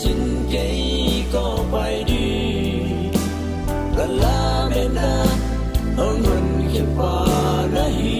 chính cái có bài đi là bên ta ông mình khi qua đây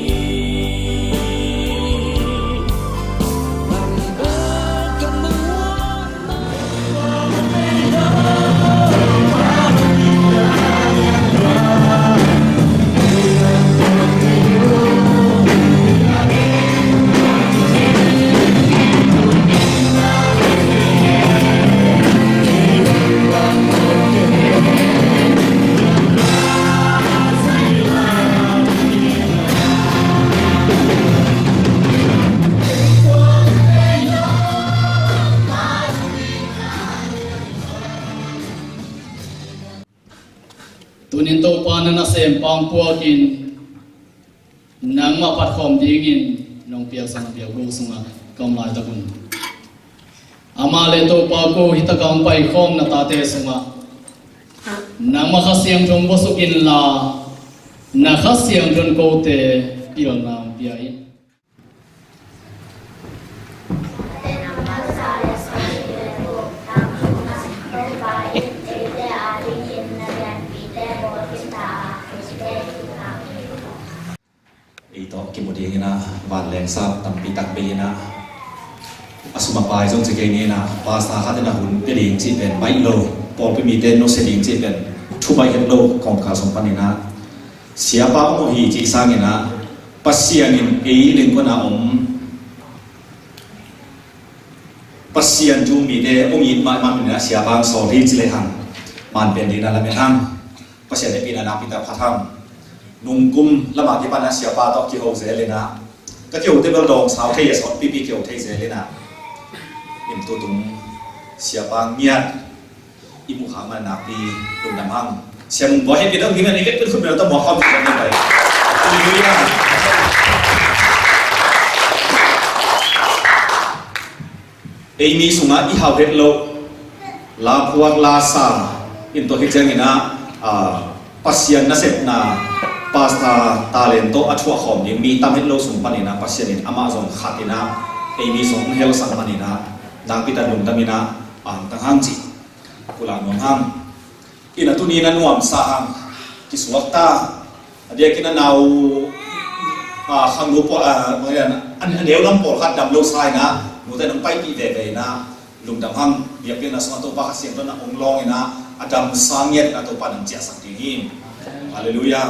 tunin to panana sem pang puakin nang mapat khom dingin nong piak sang piak go sunga kam lai takun amale to pa ko hitakam pai khom na tate sunga nang ma khasiam thong bosukin la na khasiam thon ko te pil nam piai ito kimudingina van lengsa tampi takbelina asuma pai jong chekengina pasta khatina hun peling chi pen bai lo pol pe mi ten no seling chi pen thu bai het lo kong kha som panina siapa mo hi chi sangina pasianin ei ling kona pasian ju mi de yi ma mina siapa so ri chi le hang man pen dina la me hang pasian de pina na pita phatham nung kum lama ki pana siapa to ki ho zelena ka ki ho te bel dong sao the yes pi pi ki ho the zelena im tu tum siapa miat imu khama na pi tum nam hang siam bo he pi dong ki na ni ke pu ber to mo khom ki na bai haleluya ei mi sunga i hau het lo la puak la sa in to hi changina pasian na set na pasta talento achua khom ni mi tam het lo sum panina pasianin ama zong khatina ei mi song hel sang panina dang pita lum tamina ang tang hang chi pula nom hang ina tuni na nuam sa hang kiswakta adia kina nau khang lu po an deu lam por khat dam lo sai na mu ta nang pai pi ve ve na lum dam hang bia pe na so to pa khasiam to na ong long ina adam sanget na to pa nang chia sak ti haleluya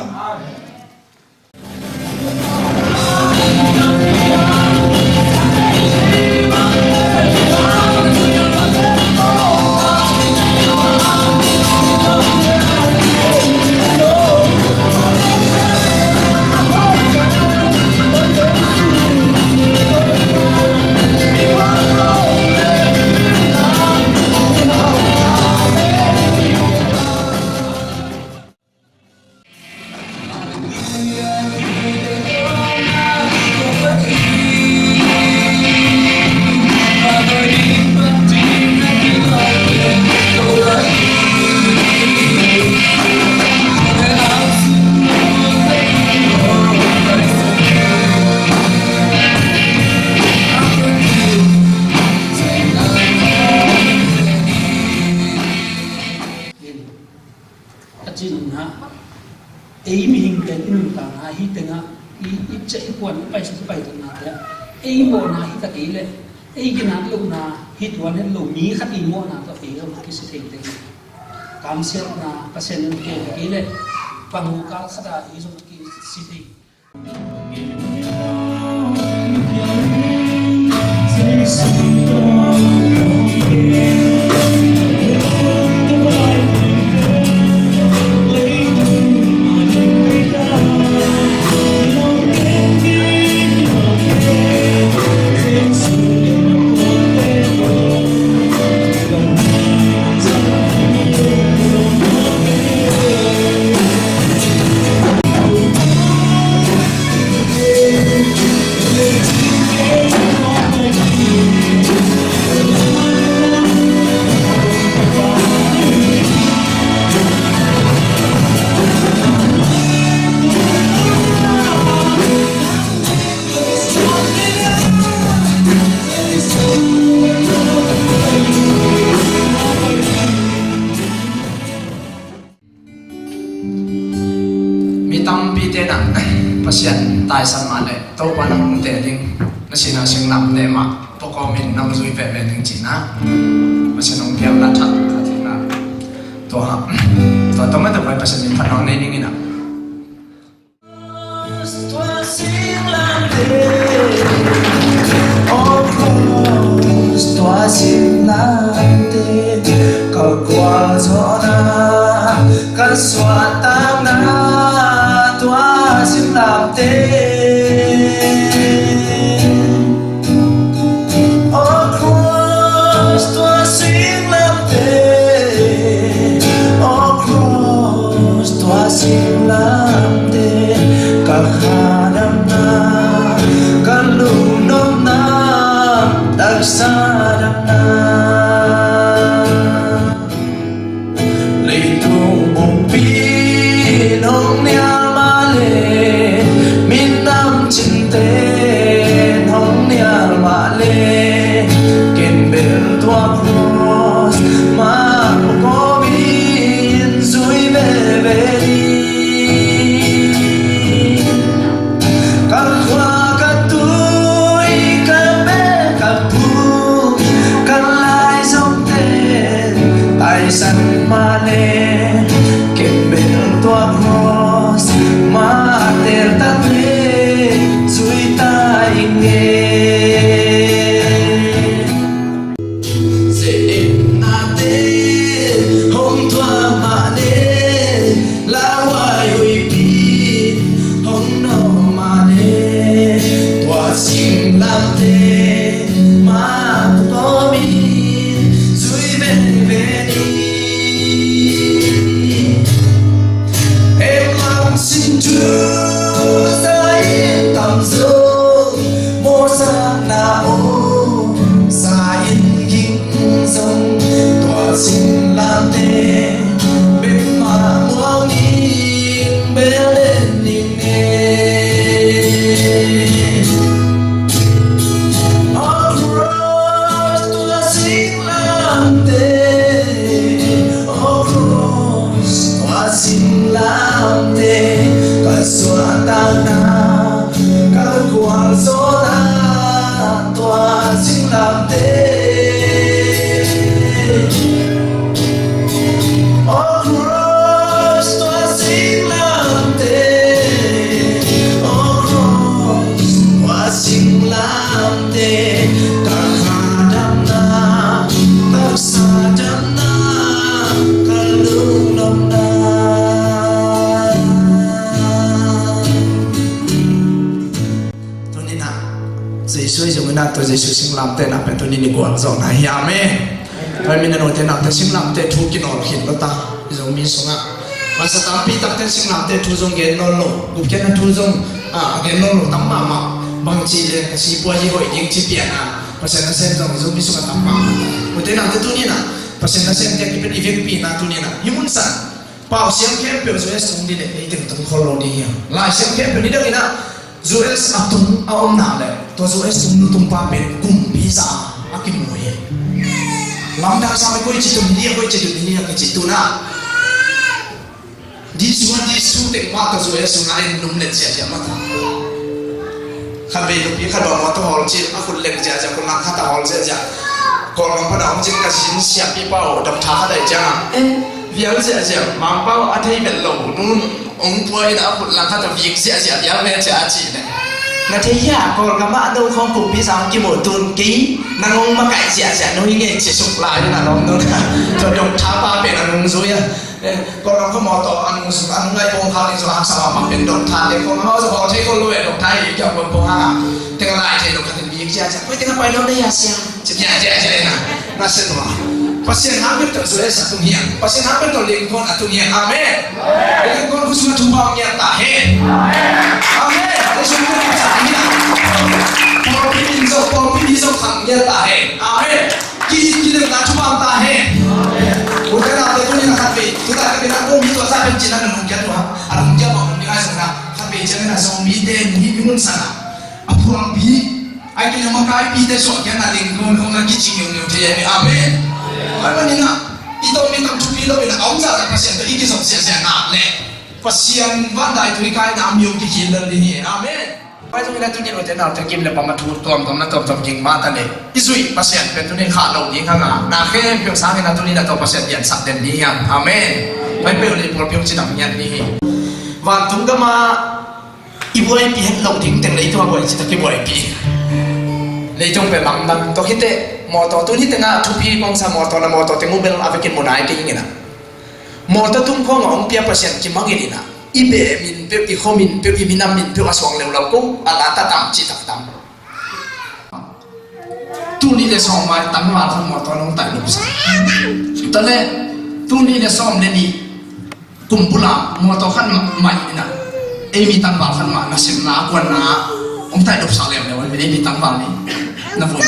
ei mi hing pen inun ta na hi tenga i che puan pai su pai tu na ya ei mo na hi ta ke le ei gi na lu na hi tuan he lu mi khat i mo na ta pe ho ki se thei te kam se na ka sen ke le pangu ka khada i so ki si thei tai san ma le to pa nang te ding na sina sing nam le ma to ko min nang zui ve ve ding china ma se nong piam la tha na to ha to ma ta pa se min pha nong nei ning ina Tua xin lan tên cả qua gió na cả xóa tam na tua xin làm tên across tua xin làm tên across tua xin làm tên cả hà đam na cả lũ nôm na đặc xa đam na lấy tung bông pi nông nia ma lê min nam chinh tên hông nia ma lê kên bel tua cross ma có bin duy về về đi các khoa các túi các bé các bu các lai dòng tên tại sân ma lê kẹp bên tua cross ma tên ta lê duy ta nghe dễ na tên hôm tua ma lê la hoài ui pi hôm nào ma lê tua xin làm tên ma có min duy bên về đi em làm xin Chúa ra yên tầm dương mô sa na ô sa yên kinh dòng tua xin làm tên bên mà muang nhìn bên lên nhìn nghe across tua xin làm tên across tua xin làm tên cả xóa ta na cả qua gió na tua xin làm tên across tua xin làm tên across tua xin làm tên cả hà đam na tất xa đam na cả lũ nông na to ni na Jesus yung na to Jesus sing lam te na pe to ni ni ko zo na ya me pa min no te na te sing lam te thu ki no hin lo ta zo mi so nga ma sa tam pi tak te sing lam te thu zong gen no lo gu ken na thu zong gen no lo tam ma ma bang chi le ka si po ji hoi ding chi pian na pa sa na sen zong zo mi so nga tam ma ko te na te tu ni na pa sa na sen te ki pe event pi na tu ni na himun san pao siang kem pe zo es tung di le ni ting tung khol lo ni ya la siang kem pe ni da ina zo es atung aom na le to zo es tung pa pe kum pi sa akim mo ye lam da sa ko chi tu ni ko chi tu ni ka chi tu na di su te pa ka zo es na en num le sia sia ma ta kha be lu pi kha do ma to hol chi a khul le ja ja ko na kha ta hol ja ja ko lam pa da hom chi ka sin sia pi pa o dam tha da ja vial ja ja ma pa a thai ben lo nun ông tôi đã một lần thắt việc dễ dễ dễ về trả chị này nó thấy à còn các bạn đâu không cùng biết sao cái một tuần ký năng ông mà cãi dễ dễ nó nghe chỉ sụp lại như là nó là cho đồng tháo ba bên ăn rồi à còn nó có mò tỏ ăn sụp ăn ngay bông tháo đi rồi ăn sao mà bên đồng tháo thì con nó rồi họ thấy con lùi đồng tháo thì kiểu bông ha thế còn lại thì nó cần việc dễ dễ với thế nó quay đâu đây à xem chỉ dễ dễ dễ nè nó sẽ nó pasien hampir tersuai satu niat, pasien hampir terlingkon atau niat, amin. Lingkon khususnya tumpang niat tahe, amin. Lesunya percaya. Kalau pinjau khang niat tahe, amin. Kita nak tumpang tahe, bukan apa itu yang kami. Kita kena kami tu asal pencina dan mungkin tu, ada mungkin apa mungkin asal nak kami jangan asal miden hidup sana. Apa orang bi, aku yang makai bi desok jangan lingkon orang kicing yang dia, amin. Apa ni nak? Itu minta cuci lo, minta awak tak pasien tu ini semua siapa nak le. Pasien bandai tu ikai nam yung kikil dan ini, amin. ไปตรงนี้ตัวนี้เราจะนำจะกินเลยประมาณทูตัวมันตัวจริงมาตั้งแต่อิสุยเปอร์เซ็นต์เป็นตัวนี้ขาดลงยิ่งข้างหน้านาเข้มเพียงสามตัวนี้ตัวเปอร์เซ็นต์ยันสักเดือนนี้ยังอาเมนไม่เป็นเลยพอเพียงจะทำยันนี้วันทุ่งก็มาอีบัวไอพีเห็นลงทิ้งแต่เลยตัวบัวจะตะกี้บัวไอพีเลยจงเป็นหลังดังตัวคิดเตะมอตัวนี้ตั้งทุพีมองสามอตัวละมอตัวเต็งงูเป็นอาไปกินมูนายที่ยังไงนะมอตัวทุ่งข้ององเปียเปอร์เซ็นต์กี่มังกี่นะอีเบมินเปียอีโคมินเปียอีมินามินเปียอาสวงเลวเราก็อาลาตาตามจิตตามตัวนี้เลยส่งมาตั้งมาทั้งหมดตอนน้องแต่ลูกสาวตอนแรกตัวนี้เลยส่งเลยนี่กุมปุระมอตัวขั้นใหม่นะเอมีตั้งบาขั้นมานะเสียงน้ากวนน้าองแต่ลูกสาวเลวเลยวันนี้มีตั้งบานี่นะผม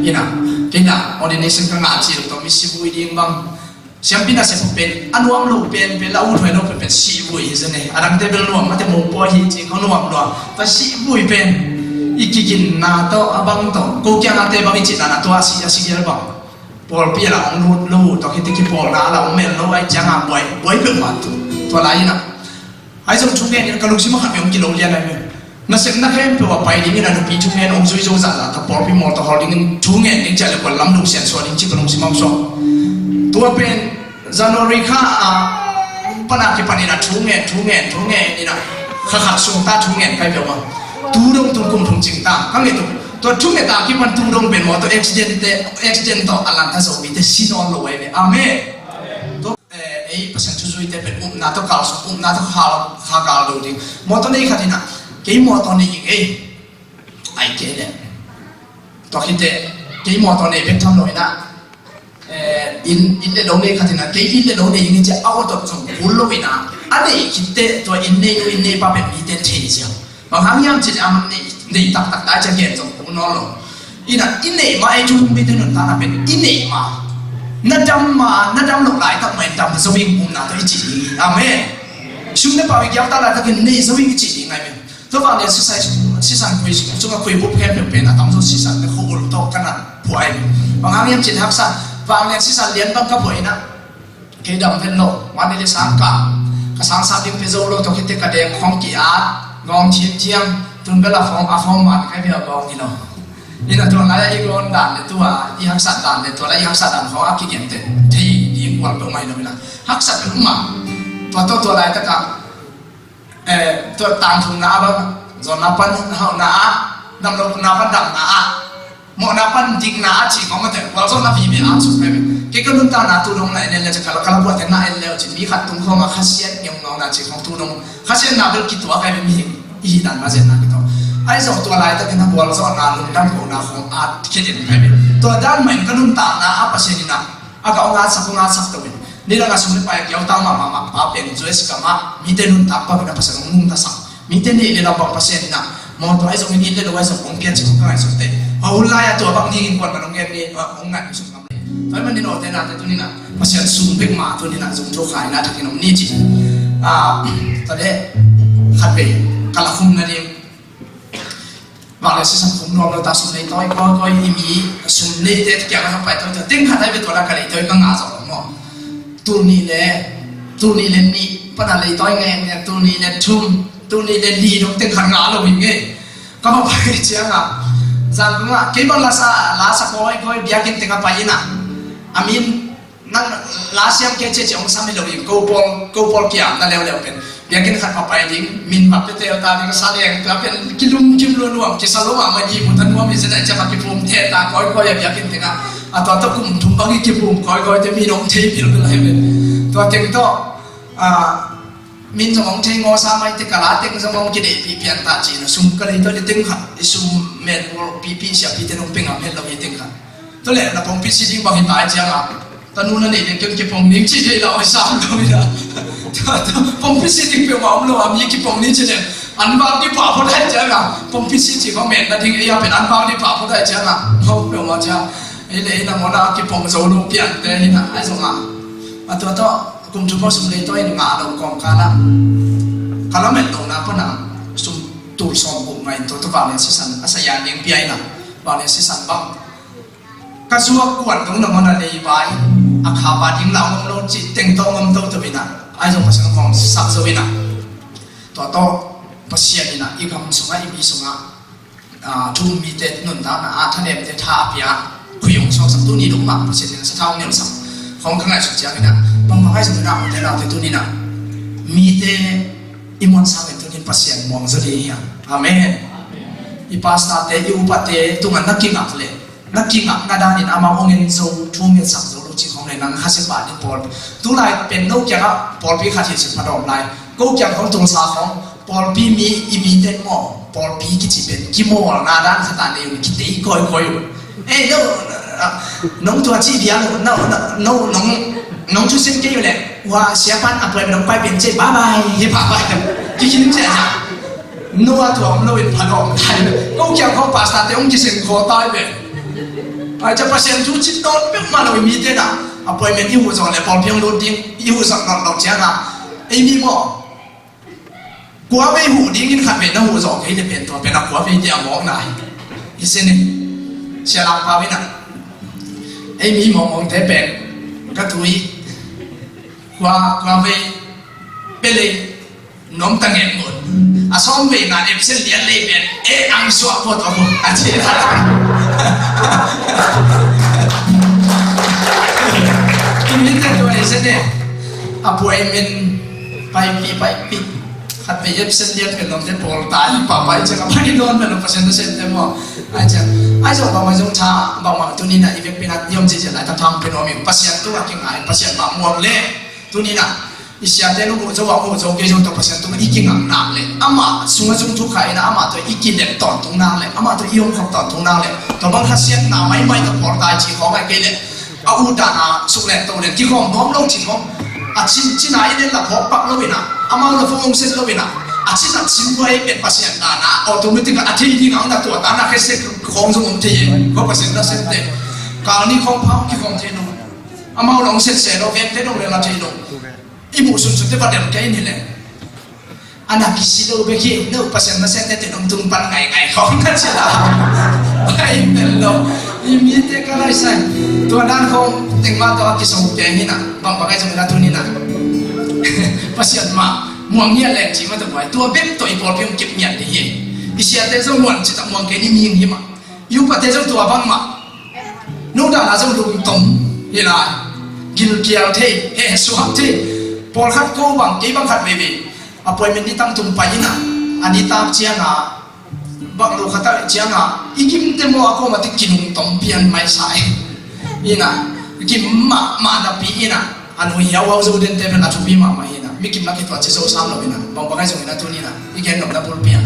นี่นะกินนะออเดนิสันข้างหน้าจีต้องมีสิบุยดิ้งบังเสียงพินาเสพเป็นอันวางลูกเป็นเล่าถอยลูกเป็นสีบุยสิเนี่ยอันนั้นเต็มรวมมันจะมุงปอยจริงเขาหนวมด้วยแต่สีบุยเป็นอีกกินนาโตบังโตกูแก่นาเตบังอีจิตนาตัวอาศิเยอะบังพอพี่เราลูตอคิดที่พอนาเราเมลเราไอ้จังอ่ะบอยเป็นมันตัวไรนะไอ้สมชุกเนี่ยก็ลูกชิมหัดไปองกิโลเลียนอะไรเนี่ยนั่นเสร็จนักเรียนเพื่อไปดิ้งนั่นพี่ชุกเนี่ยองซุยโจจ่าแต่พอพี่มอเตอร์ฮอลดิ้งชุกเนี่ยดิ้งจะเลยกว่าลำลูกเสียนส่วนดิ้งชิบลูกชิมมังสอตัวเป็นJanuari kah pernah kita ni nak thungen ni nak khakhat sungta thungen kai bewa turung turkum thung cinta kang itu to thunge ta ki man turung ben mo to accident to alan ta so bi te sinon lo we amen to pasan chu zui te ben na to kal so na to ha kal lo ding mo to nei khatina ke mo to nei ai ke le to khite ke mo to nei ben tham lo na in le lo ne khatina ke in le lo ne yin je out of some pull lo ina ane kitte to in ne pa be mi ten che sia ba hang yang che am ne tak da cha gen so no lo ina in ne ma ai chu mi ten ta na ben in ne ma na dam lo lai tak mai dam so wing na to chi amen shung ne pa wi gyam ta la ta ken ne so wing chi ngai me to ba ne si san koi chu ka koi bu phe pe na tam so si san ne ho lo to kana puai ba hang yang che hak sa vàng lên xísan liên bang các buổi na cái đầm ven lộวันนี้sáng cả cái sáng sớm đi về dâu lộ tôi thấy cái đèn không kỳ á gong chiên chiang tuần bên là phong mặt cái việc gong như nàoนี่นะตัวนั้นไอ้กอนด่านเนี่ยตัวอีหักสัตว์ด่านเนี่ยตัวนั้นอีหักสัตว์ด่านเขาอักขี้เกียจเต็มที่ดีกว่าตัวใหม่เลยนะหักสัตว์เป็นหมาตัวอะไรตะกับตัวต่างทุนน้าบ้างจนน้าปั้นเขาน้าดำลงน้าปั้นดำน้าหมอน้าปั้นจริงน้าจีของมันแต่ว่าจนน้าพีเบียร์สุดเลยเกี่ยวกับนุ่นตาหน้าตัวน้องไหนเนี่ยจะkalau buatน้าเอลแล้วจีมีขัดตรงเข้ามาขัดเสียงยังน้องน้าจีของตัวน้องขัดเสียงน้าเป็นกี่ตัวใครไม่มีอีดันมาเสียงน้ากี่ตัวไอ้สองตัวลายตะกันนะบัวเราสอนนาลุนดันของนาของอาร์ตคิดยังไงเป็นตัวด้านใหม่ก็นุ่นตานะอาปัสเซนินะอากาศงานสักตัวเป็นนี่เรางานสมุนไพรเกี่ยวตามมาป้าเป็นจุดสกัดมามีแต่นุ่นตาป้าเป็นภาษาของนุ่นตาสักมีแต่นี่เราบอกปัสเซนินะมองตัวไอ้สองนี้เราไว้สององค์เกียรติของใครสุดเด็ดเอาลายตัวบางทีก่อนมันองค์เกียรตินี่องค์งานสุดคำนี้ตอนมันนี่โน้ตนะแต่ตัวนี้นะปัสเซนซูมเป็นมาตัวนี้นะซูมโชว์ขายนะที่น้องนี่จีตอนนี้ขัดไปกะละคุ้มนั่นเองว่าเลยสิสังคมรวมเราตาสุนัยต้อยก็มีสุนัยเด็ดเกี่ยวกับไปตัวเต็งขัดได้เป็นตัวละกันเลยตัวก็งาสองหม้อตัวนี้แหละนี่ปนัดเลยต้อยไงเนี่ยตัวนี้เนี่ยทุ่มตัวนี้เนี่ยดีตรงเต็งขัดงาเราอย่างเงี้ยก็มาไปเจ้าอ่ะจังว่าเกี่ยวกับลาสก้อยเบียกินเต็งกับไปนะอามินนั่นลาเซียมเกี่ยวกับองค์สามีเราอย่างโกบอลเกี่ยวนั่นแล้วเป็นyakin kan apa ini min bapak teh tadi kesal yang tapi kilum luang kisah luang lagi mutan luang misalnya cepat kipum teh tak koi yakin tengah atau kum tumbang kipum koi teh minum teh pil lah ini tu teng tu min semong teh ngosama itu kalah teng semong jadi pipian tak cina sumber itu di tengah sum men pipi siapa itu numpeng amel lagi tengah tu leh nak pom pisi di bawah itu aja lah tanunan ini kipum ni ciri lah usah kau niผมพิเศษที่เปลี่ยนว่าเรามีกี่ปมนี้เช่นอันบางที่ป่าพูดได้เจ้าอ่ะผมพิเศษที่เขาเหม็นนะที่ยังเป็นอันบางที่ป่าพูดได้เจ้าอ่ะเขาเปลี่ยนว่าเจ้าไอ้เลยนะมันน่ะกี่ปมโซลูเปลี่ยนแต่นี่นะไอ้สองอ่ะตัวต่อกลุ่มชุมชนสมัยตัวเองงานเรากองการละkalauเหม็นตรงนั้นเพราะนั้นสุ่มตูสองปุ่มใหม่ตัวบางเนี่ยสิสันอาศัยยังเปียนะบางเนี่ยสิสันบ้างกระทรวงกวนตรงนั้นมันอะไรไปอาคาบาดิ้งเราเราจิตเต็งโตงมโตตัวนี้นะไอ้สองภาษาของสักสวินะตัวโต ปัสยานินะอีกคำสุงะอีมีสุงะทุ่มมีเต็ดนุนตานะท่านเอ็มเตท่าเปียคุยงสองสักตัวนี้ลงมาปัสยานินะสะท้าวเนี่ยสักของข้างในสุดยอดเลยนะบางให้สมุนไพรของเราเตตัวนี้นะมีเตอิมันสังเกตตัวนี้ปัสยานมองจะดีอ่ะอาเมนอีพาสตาเตอีอุปเตตุมันนักกิงักเลยนักกิงักนาดานินอามาองเงินโซทุ่มเงินสักโซลูจิของในนั้นฮัสบาดิปอลตัวไหนเป็นนกแก่ปอลพิฆาตสิบพดอมไลก็แก่ของตัวสาของปอลพีมีอีมีเต็มหม้อปอลพีกิจเป็นกิโมนาดานขนาดนี้กิเตอีคอยอยู่เอ้ยน้องตัวจีเดียวน้องชุดเส้นเกี่ยวเลยว่าเสียพันอัปเดตน้องไปเป็นเจ็บบ้าใบยี่ป้าใบกี่ชิ้นเจ็บจ้ะนัวตัวมันเป็นพดอมไทยก็แก่ของภาษาเตองกิเส้นโคตรไปอาจจะประเสริฐชุดชิ้นโตเป็นมาเรามีเท่านั้นอัปเดตยี่ห้อสองเลยปอลเพียงโดนดิ้งยี่ห้อสองเราเจ้านะไอ้มีหม้อกลัวไม่หูดิ้งกินขัดเป็นน้ำหูสองให้จะเป็นตัวเป็นนักกลัวเป็นเดียวมองไหนอีเส้นนี่เสียหลังพาไปนั่นไอ้มีมองเทเป็นกระตุยกว่าไปเป็นเลยน้องตั้งเงินหมดอาซ้อมไปงานเอฟเซนเลียนเลยเป็นอังสวะพอตัวผมอาเจียนกินนิดเดียวเอเซนเนี่ยอาป่วยเป็นไปปีขัดไปเอฟเซนเลียนเป็นน้องเทปอลตายป่าไปจะกับไม่โดนเป็นน้องเปอร์เซ็นต์เซนเต็มหมดอาจจะบางวันจงช้าบางวันตัวนี้นะอีเวนต์เป็นนัดยมจีเจไหนทำเป็นว่ามีปัสยานตัวกิ่งไงปัสยานบางมวงเล่ตัวนี้นะอีเสียเต้นลูกจะว่าโอ้จะเกี่ยวกับปัสยานตัวนี้อีกิ่งหนักเลยอามาสุงจงทุกข์ใครนะอามาตัวอีกิ่งเล็กตอนตรงนั้นเลยอามาตัวอียงของตอนตรงนั้นเลยตัวบางทัศน์น่ะไม่ตัวปอดตายจีของไอ้เกลี่ยอาอุดานะสุกเล็กตัวเล็กที่ของน้องลงจีของชิ้นไหนเนี่ยละพอปักเลยนะอามาละฟงเสร็จเลยนะชิ้นนั้นชิ้นไว้เป็นปัสยานนะออโตเมติกที่ที่งั้นตัวตาหน้าแค่เซ็กของสมุนไพรก็ปัสยานเสร็จเลยการนี้ของพักที่ของเทโนอามาลองเสร็จเราเว้นเทโนเวลาเทโนอีหมูสุดๆที่ประเดี๋ยวแค่นี้แหละอันนั้นกิสิโลเบกี้เนื้อปัสยานเสร็จแต่น้องตุ้งปันไงของนั่นใช่ไหมไอ้เป็นโลอีมีเทกันอะไรใช่ตัวด้านของเต็งมาตัวกิสงเปียนี่นะบางไงจะไม่ได้ตัวนี้นะปัสยานมาม่วงเนี่ยแหละจีมันตัวไว้ตัวเบ็บตัวอีบอลเพียงเก็บเงียบดีอีเสียแต่เจ้าม่วงจะต้องม่วงแค่นี้มีอย่างนี้มาอยู่กับแต่เจ้าตัวบ้างมาโน้ตด่าเจ้าลุงตงเฮล่ากินเกียวเทสวมเทพอขัดโก้บางกี่บางขัดเบบีอภัยมันนี่ตั้งตุ่มไปนะอันนี้ตามเชียงอ่ะบางลูกขัดเชียงอ่ะอีกิมเตมัวก็มาติกินตงเพียนไม่ใช่อีน่ะกิมมาดับปีอีน่ะอันนี้ยาวจะอุดมเต็มนะชุบีมาอีน่ะมิกิมนักที่ตัวเจ้าสามเราอีน่ะบางบางอย่างนี้นะตัวนี้น่ะอีแกนนกดับบุลเปีย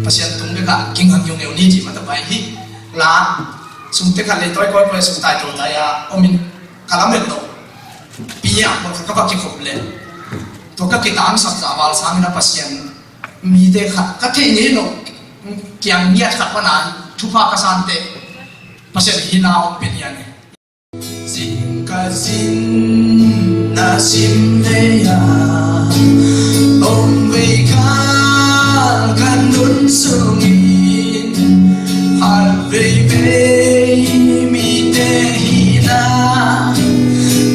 ภาษาตุงเบกะกิงหังยงเอวนี่จีมันตะไปฮิลาสุนทรกันเลยตัวก้อยสุนทรตัวตายอ่ะอมินคาราเมลโตปีอ่ะมันก็ปักกิขบเลยตัวก็กิตามสักสาวาลสามินาภาษามีเด็กขัดก็ที่นี้เนาะเกี่ยงเงียบขัดว่านานทุพากษัตริย์ภาษาฮินาวเป็นยังไงSin na sim le ya om ve kan nun sungin har ve mi te hina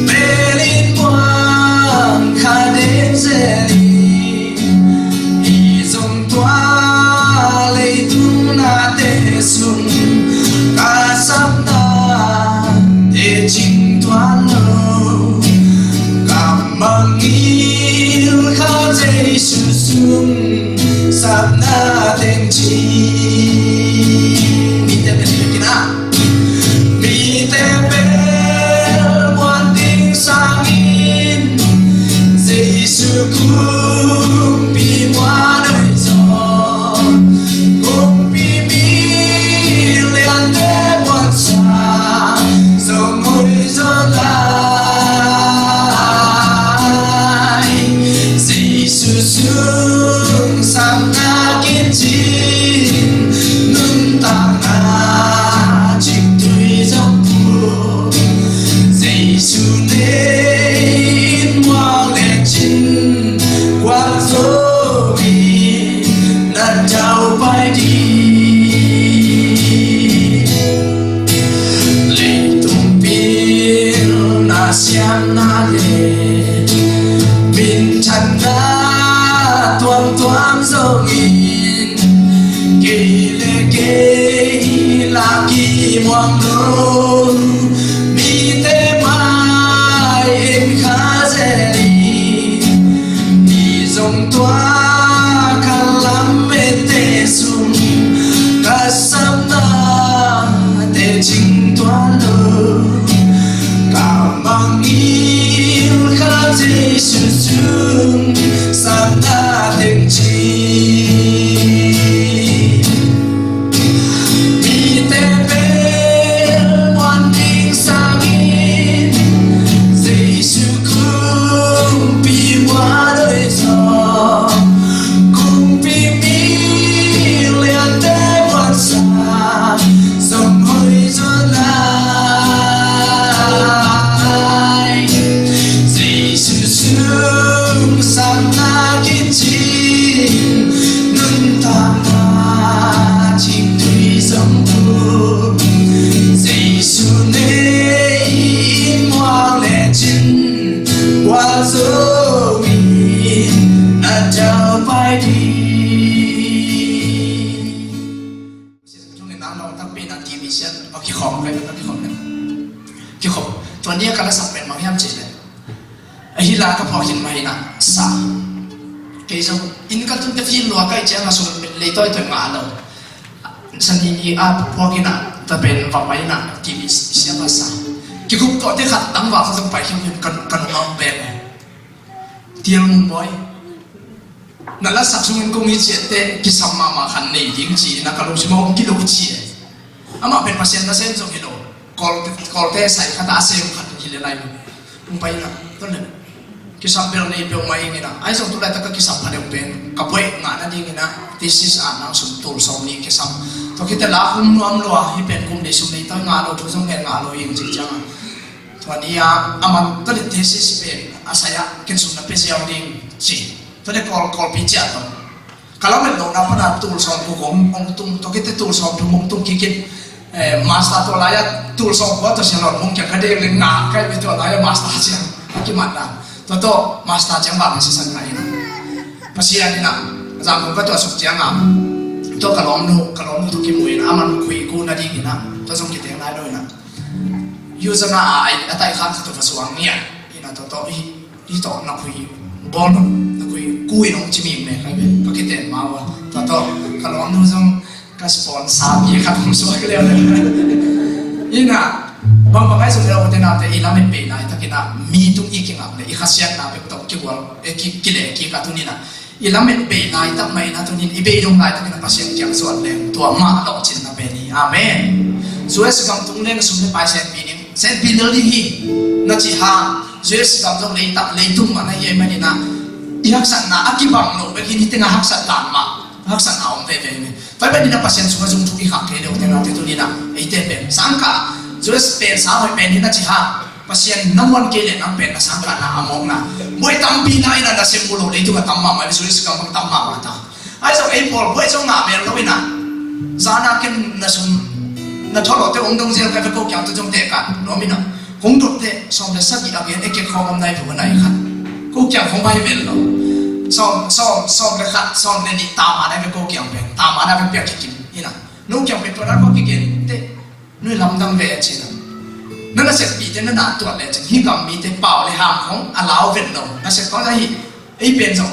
belin quang kha den zeli i zong toa le tu na te sung ka sam na te ching toan lo cảm ơn yêu khao dây su sung sắp na tên chi mi te bên kia na mi te bên muôn tình sang in dây su cung pi hoa đời gió cung pi mi tê kê là kỳ moang đô mi tê mai em khá dễ đi dòng toa khá lắm mê tê sung cả sắp na tê chính toa lơ cả mang yêu khá dễ sử dụng sắp na tình chiตัวนี้ก็ละสับเป็นมาให้มันเจเลยไอ้ฮิลาก็พอเห็นมาให้น่ะสาเกย์จงอินก็ตุ้งแต่ฟิลลัวใกล้เจ้ามาส่งเลยต้อยตัวงานเราสันนิษฐานพอกินน่ะแต่เป็นฝั่งไปน่ะกีบิเสียภาษากีคุปตัวที่ขัดตั้งว่าเขาต้องไปเที่ยวกันน้องแบบเที่ยวมุมบอยนั่นละสักช่วงก็มีเจตแต่กิสามมาขันในยิ่งจีนักการลงชิมองกิโลจีอามาเป็นภาษาเซนจงกิโลkol te sai kata asem khat hile lai umpai na tole kisam ber nei pe mai ngina ai so tu lai ta kisam phade pen kapoi nga na ding ina this is an ang sum tul som ni kisam to kita la kum nuam lo hi pen kum de sum nei ta nga lo tu song nga lo yin chi chang to dia aman to de this is pe asaya kin sum na pe sia ding chi to de kol pi cha to kalau men lo na pa na tul som ku gom ong tum to kita tul som tu mong tum kikin master to laya tul som ko to sian mong kya khade le nga kai bi to laya master sian ki mata to master chang ba si san ngai na pasian ni na jam ko to suk chang a to kalom nu to ki mui na aman kui ku na di na to song ki teng lai doi na user na ai atai khan to fa suang nia ina to hi to na kui bon na kui kui nong chi mi me kai be pa ki ten ma wa to kalom nu songก็สปอนซาบีครับผมสวยก็เร็วเลยยิ่งอ่ะบางไอ้สุดเราแต่น่าแต่อีลาไม่เป็นนะถ้ากินอ่ะมีตุ้งอีกอย่างเลยอีกข้าเสียนนะเป็นตบกี่วันกี่เล่กี่กัตุนี่นะอีลาไม่เป็นนะตั้งไม่นะตัวนี้อีเบย์ตรงไหนถ้ากินอ่ะภาษาเกี่ยวส่วนเลยตัวมาหลอกจินนะเป็นนี่อาเมนส่วนสิ่งตรงนี้ก็สุดที่ไปเซนปีนี้เซนปีนี้ที่นั่นจีฮะส่วนสิ่งตรงนี้ตัดเลยตุ้งมาในเยมันนี่นะอีฮักสันนะอากิบังโลเป็นที่นี่ตั้งฮักสันหลานมาฮักสันเอาเว้ยไฟเป็นนี่นะภาษาสุภาพจุกอีกหักเลยเดี๋ยวแต่เราที่ตัวนี้นะไอ้เต้เป็นสังกัดจุดเป็นสาวเป็นนี่นะจีฮะภาษาน้ำวันเกลี่ยน้ำเป็นนะสังกัดนะอามองนะบ่อยตั้มปีน่ะไอ้นั่นนะเซมบุโรเลยตัวกับตั้มมาไม่ได้สุริสกังตั้มมาว่าตาไอ้เจ้าไอ้พอลบ่อยเจ้าหน้าเมลเลยนะจานากินนะสมนะทอดแต่องค์ดงเจ้าใครเป็นพวกอย่างตัวจงเตะกันรู้ไหมนะคงดุเตะสองเดือนสักกี่อาเกนไอ้เก็บของกำไรผัวไหนครับกูอย่างของไปเมลหรอซ่อมเลยครับซ่อมเลยนี่ตามมาได้เป็นกูอย่างเป็นตามมาได้เป็นเปียกกินนี่นะนู้อย่างเป็นตัวนั้นก็กินเตะนู้ลำดังเวชินะนั่นน่ะเสร็จปีเจนั่นน่ะตัวเลยจังฮิกำมีเตะเป่าเลยหามของอาลาวเวนลงนั่นเสร็จก็ได้ไอ้เป็นสอง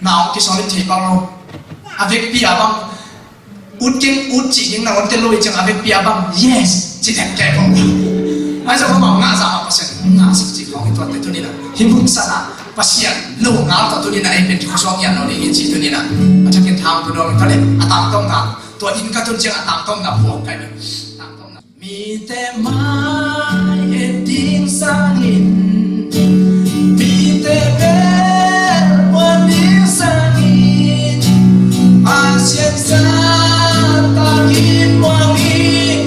หนาวกินสองลิตรเปล่าเราอาเวกปีอาบังอุดจียังนั่งวันเตลุยจังอาเวกปีอาบัง yes จีแทงแก่ผมไอ้เจ้าก็บอกงาสาม%งาสักจีของไอ้ตัวเตะตัวนี้นะหิมุนสนะpasien lu ngal ta tu ni na ai pen ko sok yan no ni chi tu ni na acha ken thang tu no ta le atam tong na to in ka tu chang atam tong na pho kai ni atam tong na mi te mai e ding sang in mi te be wan ding sang in a xian sa ta kin wang in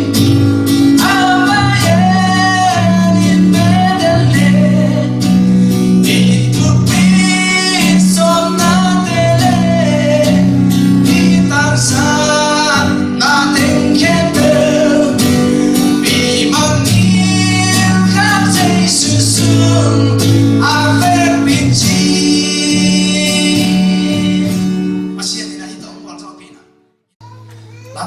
ama ye in be de le Jesus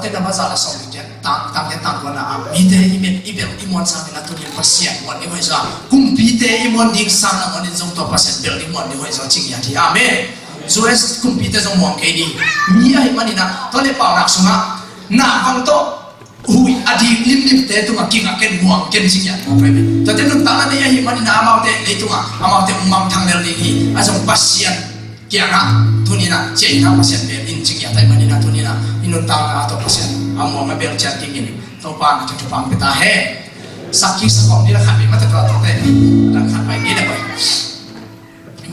te na bazar sa ni jan tang ya tang wana mi te imet ibel imon sa na tu ni pasien mon ni hoi za kum pi te imon ding sang na mon ni jong to pasien bel ni mon ni hoi za ching ya thi amen Zoes kum pi te jong mong ke ni mi ai mani na to le pa nak sunga na bang to hui adi lim te tu ma kinga ken muang ken ching ya mo pe to te nun ta na ni ai mani na amau te le tu ma amau te mam thang le ni a jong pasien kia na tunina cek na pasien bel in ching ya tai mani na tunina inun ta na to pasien amo ma bel chat king ini to pa na chu pang peta he sakki sakom ni la khat bi ma ta to te dan khat bai ni le bai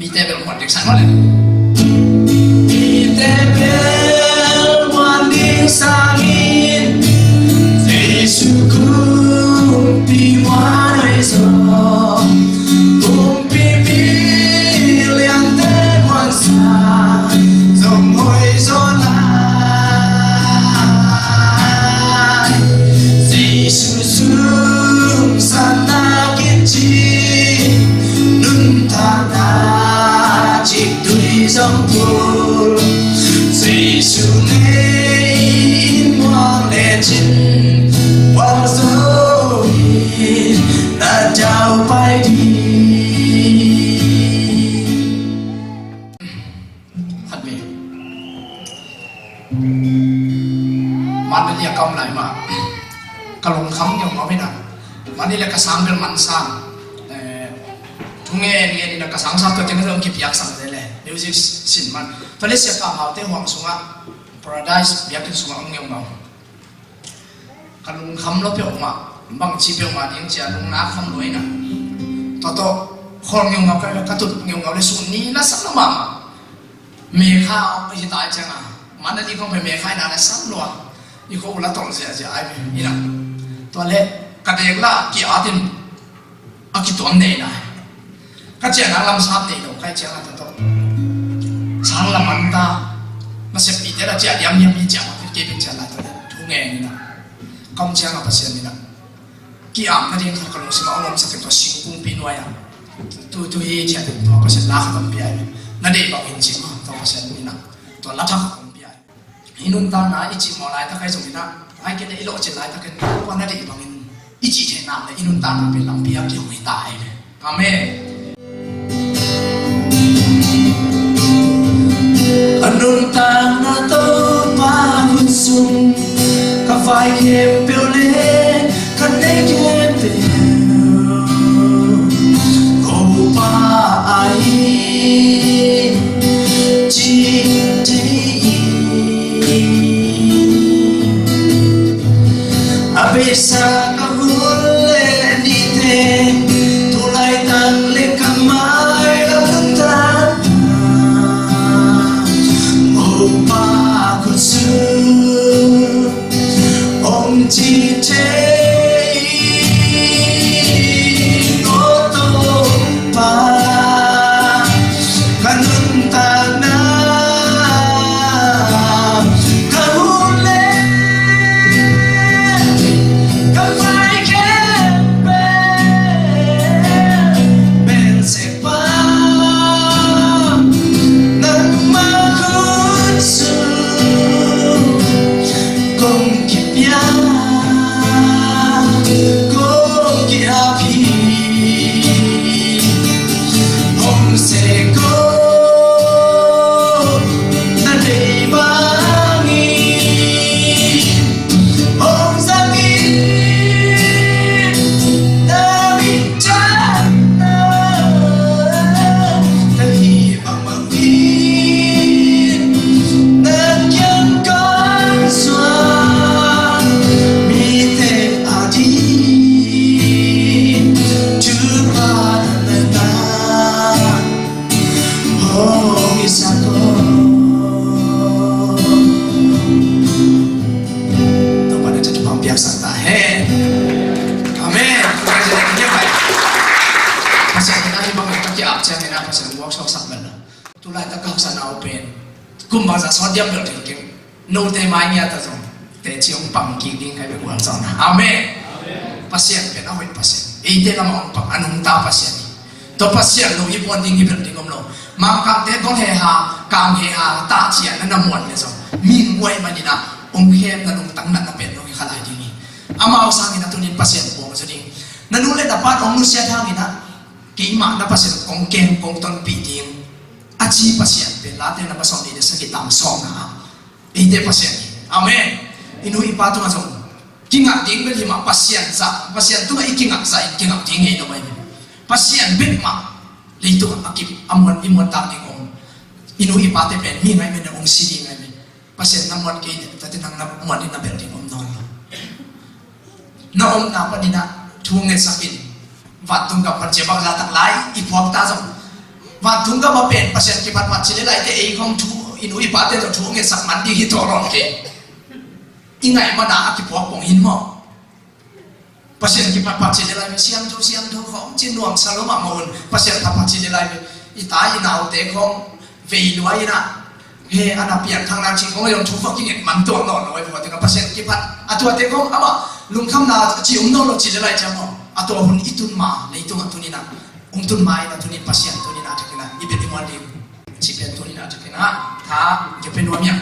mi te bel mo dik sang le mi te bel mo dik sangin Jesu kumpi wanai so kumpi miliang te wansa dòng môi gió lại Giêsu xuống san na kiên trì nun ta na chỉ tùy dòng buồn Giêsu nên ngoan lệ chín qua dấu nhìn đã trao bay điมันนี่กำไรมากระลงคำยังเอาไม่ได้มันนี่แหละกระสังเป็นมันสังทุกเงี้ยนี่นะกระสังสักตัวจะไม่ต้องคิดอยากสั่งเลยแหละมิวสิกสินมันตอนนี้เสียการหาเต้หวังสุงะ paradise อยากกินสุงะองเงี้ยเรากระลงคำลบเปล่ามาบางชีเปล่ามาที่ยังจะลงน้ำคำรวยนะต่อคนเงี้ยเราก็กระตุกเงี้ยเราเลยสุนี้น่าสักละมาเมฆาเอาไปที่ตายจังอ่ะมันนั่นที่เขาไปเมฆาหนาเลยสักละอีกคนละตรงเสียไอ้นี่นะตัวเล็กกระเดกละกี่อาทิตย์อากิตัวเนี่ยนะก็เจ้านักลำซับเนี่ยเราใครเจ้านักตัวช่างละมันตามาเสียปีเดียวเจ้าเดียมยังมีเจ้าที่เก็บเป็นเจ้าละตัวทุกเงี้ยนี่นะกำเจ้ากับเสียนี่นะกี่อานั่นเองเขากำลังสมาอารมณ์สักตัวสิงคุ้งปีนไว้อะตัวเฮียเจ้าตัวก็เสียลากกันไปนั่นเองบอกเห็นจริงตัวก็เสียนี่นะตัวละทักอินุนตานาอิจิมอลายตะไคสมินะไอ้เกณฑ์อิโลจิลายตะเกณฑ์วันนั้นเองบางอิจิเทนามเลยอินุนตานาเป็นลำเพียบที่หัวตายเลยอาเมนอินุนตานาโตปาคุซุงกาไฟเข้มเปลเล่คันเดเข้มเปลโกปาไอจิเทAbisa kahule nite tulay tangle kamay lapuntan Opa kutsu Om jite Oto pa Kanun tana Diam được thì nô tê mai nghe ta rồi tê chiếu bằng kỳ điên hay bị quảng giáo na amen pasien cái nó hơi pasien ý thế là mong bằng anh hùng ta pasien to pasien lo ý quan điên hiệp định ông lo mà cảm thấy con hệ hà cảm hệ hà ta chỉ anh nằm muộn đấy rồi mình quay mà đi na ông khem na nung tang na na pen nung khalai dingi ama usang ina tunin pasien po so ding nanule dapat ong nusia thang ina kima na pasien kong kem kong ton pi ding achi pasien pe late na basom ni sakit tam song na ide pasien amen inu ipatu nga song kinga ding ben hima pasien tu ga ikinga sa ikinga ding e no mai pasien ben ma leitu akip amon imon ta ni kong inu ipate pen mi ngai men ong sidi ngai men pasien namon ke ni tati nang namon ni na ber ding om non na om na pa ni na thunge sakit wat tung ka panche bang la tak lai iphok ta jong wat tung ka ba pen pasien ki pat pat chile lai te ei khom thu inu ipate to thunge sak man di hi to ron ke ingai ma na ki phok pong hin mo pasien ki pat pat chile lai siam thu khom chin nuam saloma mon pasien pat pat chile lai itai nau te khom vei luai na he ana pian thang na chi khong yong thu phok ki man to no loi phok te ka pasien ki pat atua te khom ama lung kham na chi no lo chile lai cha mo atua hun itun ma leitung atunina tun mai na tunin pasien tunina takina ibe di mandi chi pen tunina takina tha ke pen wa mya